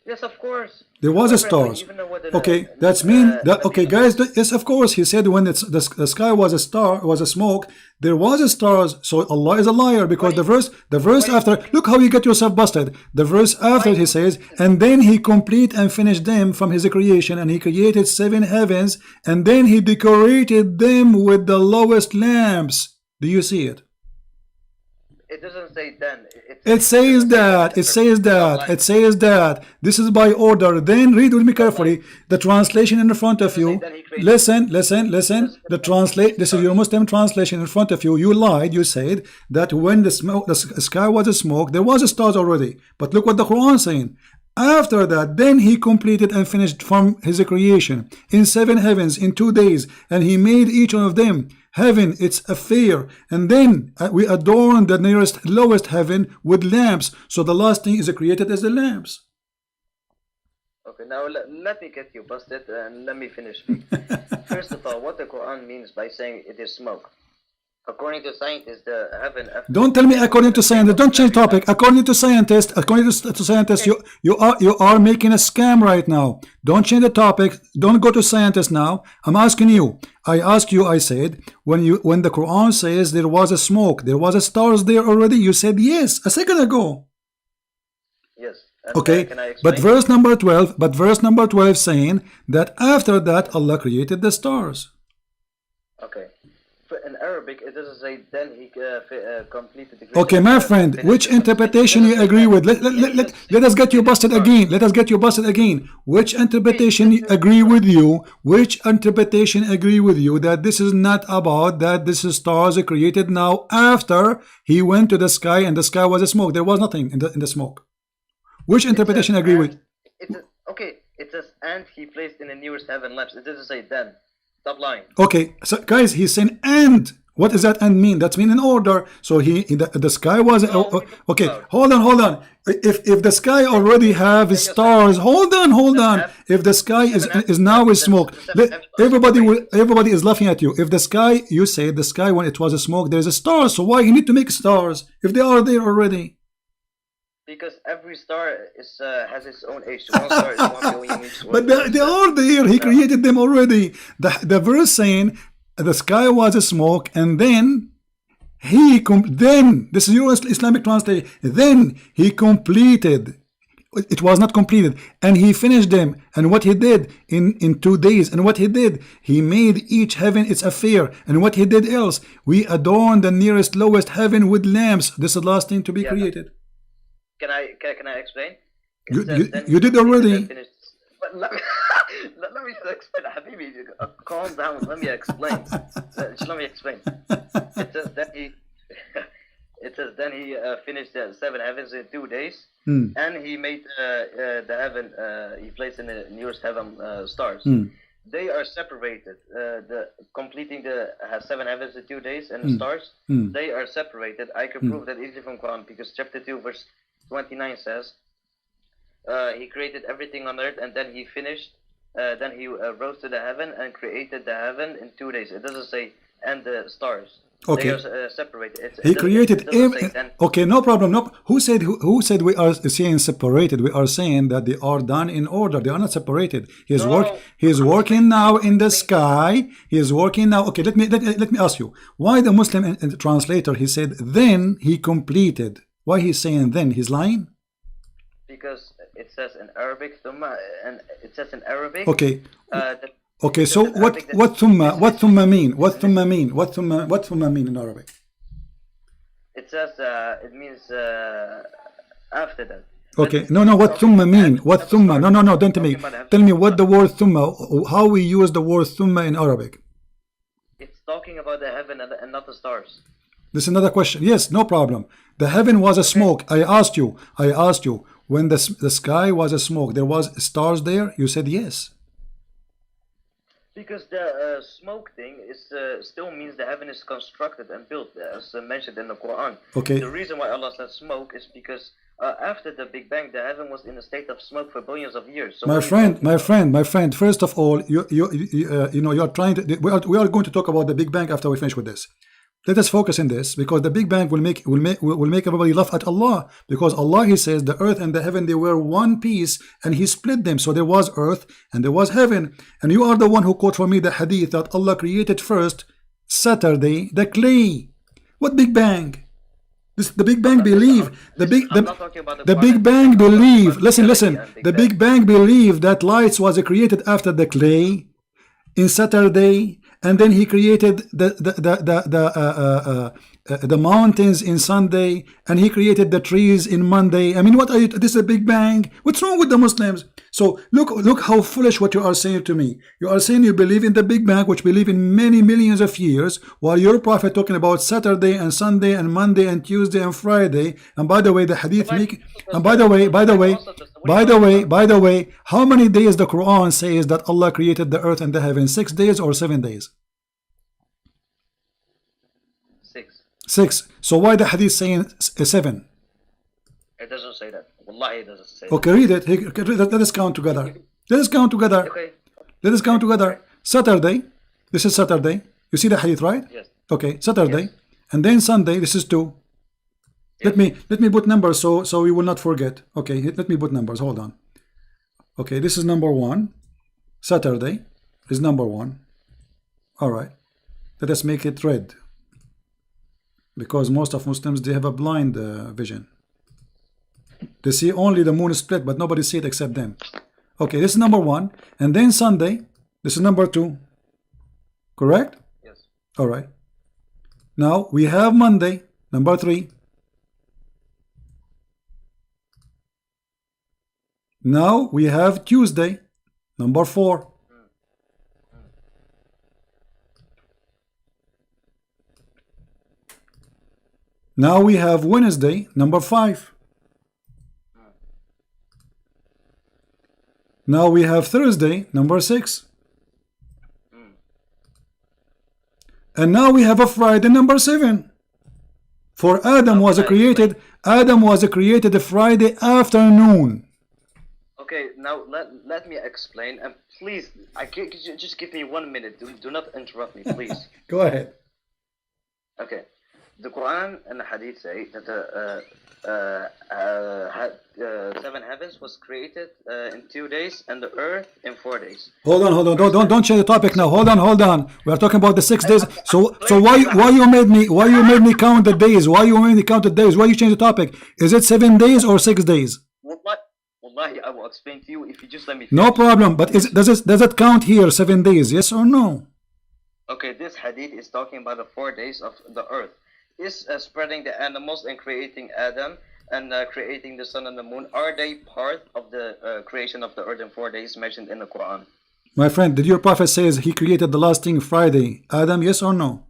Yes, of course. There was a stars. Okay, that's mean that. Okay, guys. Yes, of course. He said when the sky was a smoke, there was a stars. So Allah is a liar because the verse after. Look how you get yourself busted. The verse after he says, and then he complete and finished them from his creation, and he created 7 heavens, and then he decorated them with the lowest lamps. Do you see it? It doesn't say then. It says that. This is by order. Then read with me carefully the translation in front of you. Listen. This is your Muslim translation in front of you. You lied. You said that when the sky was a smoke, there was a stars already. But look what the Quran is saying. After that, then he completed and finished from his creation in 7 heavens in 2 days, and he made each one of them heaven its affair, and then we adorn the nearest lowest heaven with lamps. So the last thing is created as the lamps. Okay, now let me get you busted and let me finish speak. First of all, what the Quran means by saying it is smoke. According to scientists, the heaven. Don't tell me according to scientists. Don't change topic. According to scientists, you are making a scam right now. Don't change the topic. Don't go to scientists now. I'm asking you. I asked you. I said when the Quran says there was a smoke, there was a stars there already. You said yes a second ago. Yes. Okay. But verse number 12 saying that after that Allah created the stars. Okay. In Arabic, it doesn't say then he completed the. Okay, my friend, which interpretation you agree with? Let us get you busted again. Which interpretation agree with you? Which interpretation agree with you that this is not about that this is stars are created now after he went to the sky and the sky was a smoke? There was nothing in the smoke. Which interpretation agree with? It says and he placed in the nearest heaven lamps. It doesn't say then. Stop lying. Okay, so guys, he's saying and. What does that and mean? That's mean in order. So the sky was okay. Hold on. If the sky already have stars, hold on. If the sky is now is smoke, everybody is laughing at you. If the sky, you say the sky when it was a smoke, there's a star. So why you need to make stars if they are there already? Because every star has its own age. One star is 1 billion years. But they are there. He created them already. The verse saying the sky was a smoke, and then this is your Islamic translation. Then he completed. It was not completed, and he finished them. And what he did in 2 days, and what he did, he made each heaven its affair. And what he did else, we adorned the nearest lowest heaven with lamps. This is the last thing to be created. Can I explain? You did already. Let me explain, Habibi. Calm down. Let me explain. It says then he finished the 7 heavens in 2 days, and he made the heaven. He placed in the nearest heaven stars. They are separated. Completing the 7 heavens in 2 days and the stars. They are separated. I can prove that easily from Quran because chapter 2 verse 29 says he created everything on earth and then he finished. Then he rose to the heaven and created the heaven in 2 days. It doesn't say and the stars. Okay. They are separated. He created okay, no problem. No, who said we are saying separated? We are saying that they are done in order. They are not separated. He's working now in the sky. He is working now. Okay, let me ask you. Why the Muslim translator he said then he completed? Why he's saying then? He's lying? Because it says in Arabic thumma, and it says in Arabic. Okay. Okay, so what thumma mean? What thumma mean in Arabic? It says it means after that. Okay, no, what thumma mean? What thumma? No, don't tell me. Tell me what the word thumma, how we use the word thumma in Arabic. It's talking about the heaven and not the stars. This is another question. Yes, no problem. The heaven was a smoke. I asked you, when the sky was a smoke, there was stars there? You said yes. Because the smoke thing is still means the heaven is constructed and built, as mentioned in the Quran. Okay. The reason why Allah said smoke is because after the Big Bang, the heaven was in a state of smoke for billions of years. So my friend. First of all, you are trying to. We are going to talk about the Big Bang after we finish with this. Let us focus in this, because the Big Bang will make everybody laugh at Allah, because Allah, he says the earth and the heaven, they were one piece and he split them. So there was earth and there was heaven. And you are the one who quote for me the hadith that Allah created first Saturday the clay. What Big Bang? The Big Bang believe the Big Bang believe. Listen. The Big Bang believe that lights was created after the clay in Saturday. And then he created the mountains in Sunday, and he created the trees in Monday. I mean, what are you? This is a Big Bang. What's wrong with the Muslims? So look how foolish what you are saying to me. You are saying you believe in the Big Bang, which believe in many millions of years, while your prophet talking about Saturday and Sunday and Monday and Tuesday and Friday. And by the way, the hadith make. And by the way, how many days the Quran says that Allah created the earth and the heaven? 6 days or 7 days? 6. So why the hadith saying 7? It doesn't say that. Wallahi, it doesn't say okay, that. Read it. Let us count together. Let us count together. Okay. Let us count together. Saturday. This is Saturday. You see the hadith, right? Yes. Okay, Saturday. Yes. And then Sunday. This is 2. Yes. Let me put numbers so we will not forget. Okay, let me put numbers. Hold on. Okay, this is number 1. Saturday is number 1. All right. Let us make it red, because most of Muslims, they have a blind vision. They see only the moon split, but nobody see it except them. Okay, this is number 1. And then Sunday, this is number 2. Correct? Yes. All right. Now we have Monday, number 3. Now we have Tuesday, number 4. Now we have Wednesday, number 5. Now we have Thursday, number 6. And now we have a Friday, number 7. For Adam was created a Friday afternoon. Okay, now let me explain, and please, just give me 1 minute. Do not interrupt me, please. Go ahead. Okay. The Quran and the Hadith say that the 7 heavens was created in 2 days, and the earth in 4 days. Hold on. Don't change the topic now. Hold on. We are talking about the 6 days. So why you made me count the days? Why you made me count the days? Why you change the topic? Is it 7 days or 6 days? Wallahi, I will explain to you if you just let me finish. No problem. But does it count here 7 days? Yes or no? Okay, this Hadith is talking about the 4 days of the earth. Is spreading the animals and creating Adam and creating the sun and the moon. Are they part of the creation of the earth in 4 days mentioned in the Quran? My friend, did your prophet says he created the last thing Friday, Adam? Yes or no?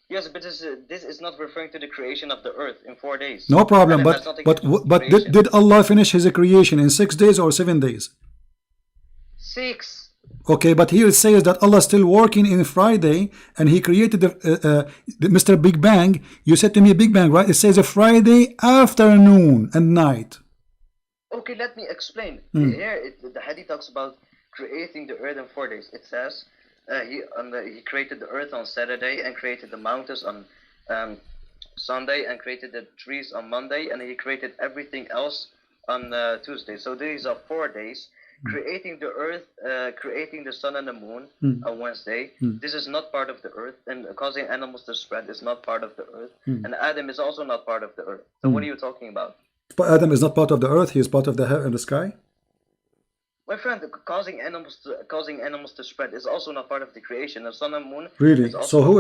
Yes, but this is not referring to the creation of the earth in 4 days. No problem, but did Allah finish his creation in 6 days or 7 days? 6. Okay, but here it says that Allah is still working in Friday, and he created the Mr. Big Bang. You said to me Big Bang, right? It says a Friday afternoon and night. Okay, let me explain. Here, the Hadith talks about creating the earth in 4 days. It says He created the earth on Saturday and created the mountains on Sunday and created the trees on Monday, and he created everything else on Tuesday. So these are 4 days. Creating the earth, creating the sun and the moon on Wednesday. This is not part of the earth, and causing animals to spread is not part of the earth. And Adam is also not part of the earth. So what are you talking about? But Adam is not part of the earth. He is part of the sky. My friend, causing animals to spread is also not part of the creation. The sun and moon. Really? So who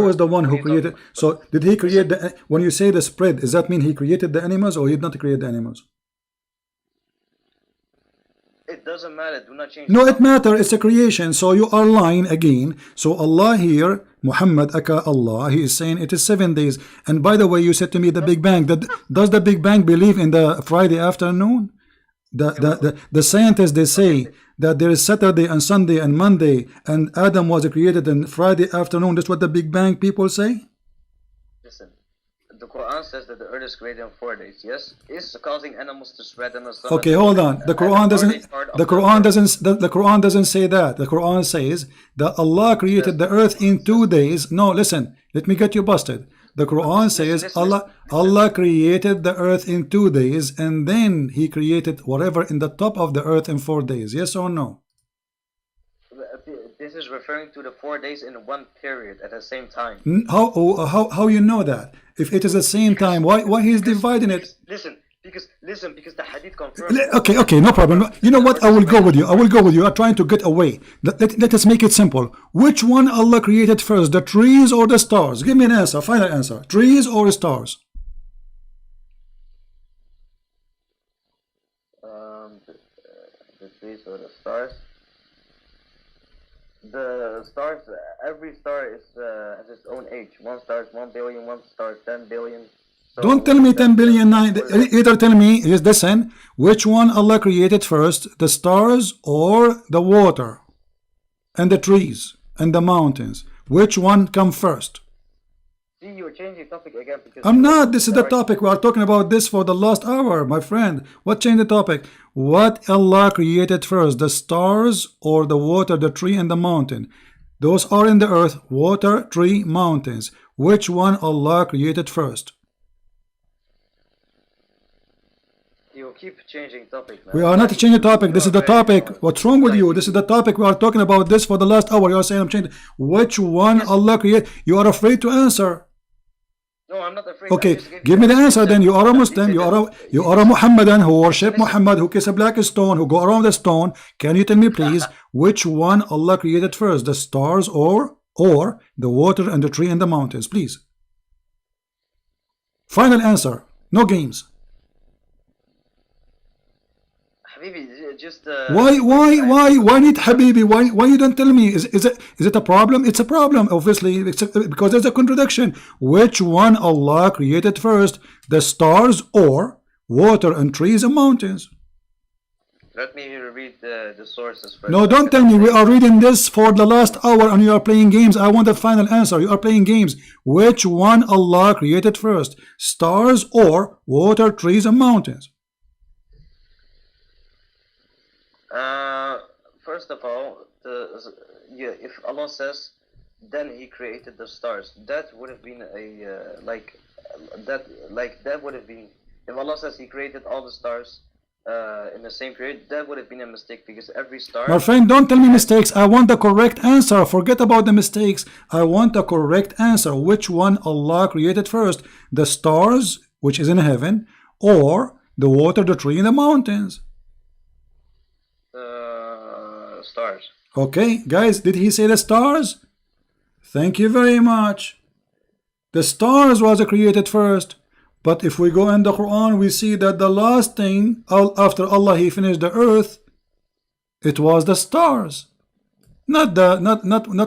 is the one who created? So did he create the? When you say the spread, does that mean he created the animals, or he did not create the animals? It doesn't matter. Do not change. No, it matters. It's a creation. So you are lying again. So Allah here, Muhammad aka Allah, he is saying it is 7 days. And by the way, you said to me the Big Bang. Does the Big Bang believe in the Friday afternoon? The scientists, they say that there is Saturday and Sunday and Monday, and Adam was created on Friday afternoon. That's what the Big Bang people say. Listen, the Quran says that the earth is created in 4 days. Yes, it's causing animals to spread in the sun. Okay, hold on. The Quran doesn't. The Quran doesn't say that. The Quran says that Allah created the earth in 2 days. No, listen. Let me get you busted. The Quran says Allah created the earth in 2 days, and then He created whatever in the top of the earth in 4 days. Yes or no? This is referring to the 4 days in one period at the same time. How you know that? If it is the same time, why He's dividing it? Listen, because the hadith confirms. Okay, no problem. You know what? I will go with you. You are trying to get away. Let us make it simple. Which one Allah created first, the trees or the stars? Give me an answer, final answer. Trees or stars? The trees or the stars? The stars, every star has its own age. One star is 1 billion, one star is 10 billion. So don't tell me 10 billion, 9. Either tell me, listen, which one Allah created first, the stars or the water and the trees and the mountains? Which one come first? See, you're changing topic again. I'm not. This is the topic. We are talking about this for the last hour, my friend. What changed the topic? What Allah created first, the stars or the water, the tree and the mountain? Those are in the earth, water, tree, mountains. Which one Allah created first? You keep changing topic, man. We are not changing topic. This is the topic. What's wrong with you? This is the topic. We are talking about this for the last hour. You are saying I'm changing. Which one Allah created? You are afraid to answer. No, I'm not afraid. Okay, give me the answer then. You are a Muslim. You are a Muhammadan who worship Muhammad, who kiss a black stone, who go around the stone. Can you tell me, please, which one Allah created first, the stars or the water and the tree and the mountains? Please. Final answer. No games. Just why need Habibi? Why you don't tell me? Is it a problem? It's a problem, obviously, because there's a contradiction. Which one Allah created first, the stars or water and trees and mountains? Let me read the sources first. No, don't tell me. We are reading this for the last hour and you are playing games. I want the final answer. You are playing games. Which one Allah created first, stars or water, trees and mountains? First of all, if Allah says, then He created the stars, that would have been that would have been, if Allah says He created all the stars in the same period, that would have been a mistake, because every star. My friend, don't tell me mistakes. I want the correct answer. Forget about the mistakes. I want the correct answer. Which one Allah created first, the stars, which is in heaven, or the water, the tree, and the mountains? Stars. Okay, guys, did he say the stars? Thank you very much. The stars was created first. But if we go in the Quran, we see that the last thing after Allah He finished the earth, it was the stars. Not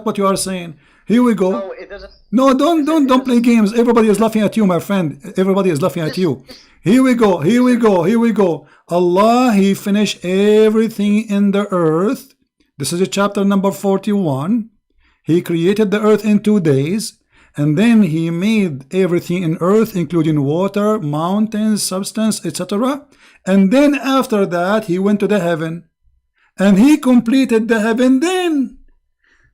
what you are saying. Here we go. No, it doesn't. No, don't play games. Everybody is laughing at you, my friend. Everybody is laughing at you. Here we go. Allah He finished everything in the earth. This is chapter number 41. He created the earth in 2 days, and then He made everything in earth, including water, mountains, substance, etc. And then after that, He went to the heaven, and He completed the heaven then.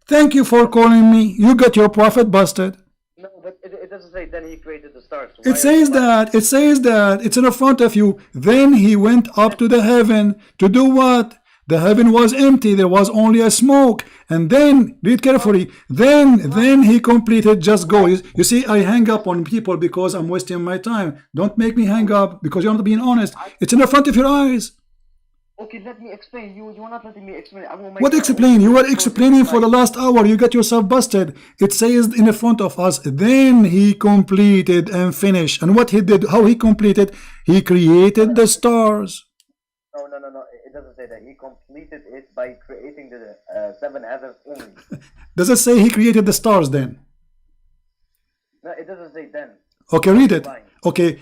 Thank you for calling me. You got your prophet busted. No, but it doesn't say then he created the stars. It says that. It says that. It's in front of you. Then he went up to the heaven to do what? The heaven was empty. There was only a smoke. And then, read carefully. Then he completed. Just go. You see, I hang up on people because I'm wasting my time. Don't make me hang up because you're not being honest. It's in front of your eyes. Okay, let me explain. You're not letting me explain. What explain? You were explaining for the last hour. You got yourself busted. It says in the front of us, then he completed and finished. And what he did, how he completed, he created the stars. No. It doesn't say that. He completed it by creating the 7 heavens only. Does it say he created the stars then? No, it doesn't say then. Okay, read it. Okay.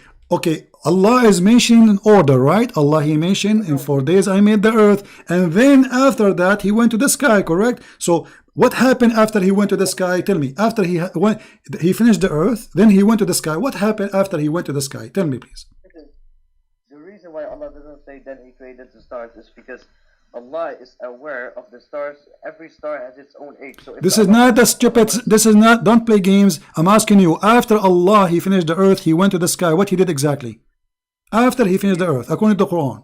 Allah is mentioning in order, right? Allah, he mentioned in 4 days I made the earth, and then after that he went to the sky, correct? So what happened after he went to the sky? Tell me. After he finished the earth, then he went to the sky. What happened after he went to the sky? Tell me, please. The reason why Allah doesn't say then he created the stars is because Allah is aware of the stars. Every star has its own age. So this is not the stupid. This is not. Don't play games. I'm asking you. After Allah, he finished the earth. He went to the sky. What he did exactly? After he finished the earth, according to the Quran.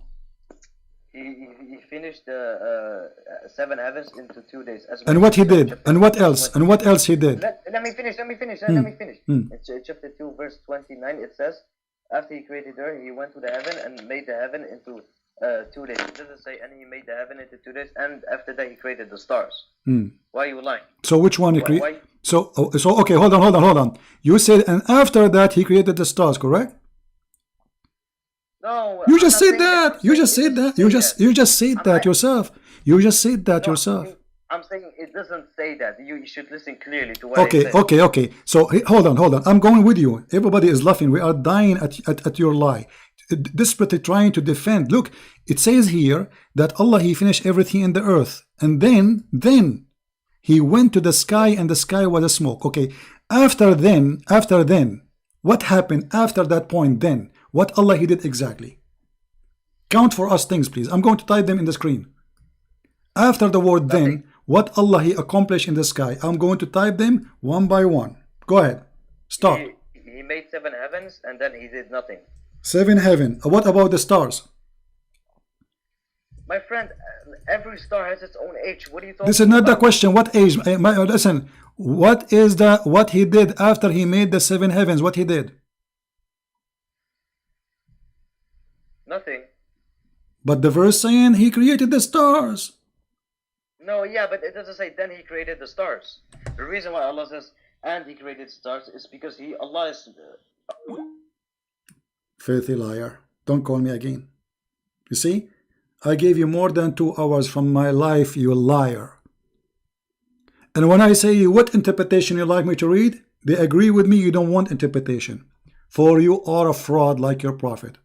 He finished the 7 heavens into 2 days. And what he did? And what else? And what else he did? Let me finish. In chapter 2, verse 29, it says, after he created the earth, he went to the heaven and made the heaven into 2 days. It doesn't say, and he made the heaven into 2 days, and after that he created the stars. Why are you lying? So which one he created? So okay, hold on. You said, and after that he created the stars, correct? No. You just said that. You just said that. You just said that yourself. You just said that yourself. I'm saying it doesn't say that. You should listen clearly to what I said. Okay. So hold on. I'm going with you. Everybody is laughing. We are dying at your lie. Desperately trying to defend. Look, it says here that Allah, he finished everything in the earth, and then he went to the sky, and the sky was a smoke. Okay, after then, what happened after that point? Then what Allah he did exactly? Count for us things, please. I'm going to type them in the screen. After the word then, what Allah he accomplished in the sky? I'm going to type them one by one. Go ahead. Start. He made 7 heavens, and then he did nothing. 7 heaven. What about the stars? My friend, every star has its own age. What are you talking about? This is not the question. What age? Listen. What he did after he made the 7 heavens? What he did? Nothing. But the verse saying he created the stars. No, yeah, but it doesn't say then he created the stars. The reason why Allah says and he created stars is because Allah is. Filthy liar. Don't call me again. You see? I gave you more than 2 hours from my life, you liar. And when I say what interpretation you like me to read, they agree with me you don't want interpretation. For you are a fraud like your prophet.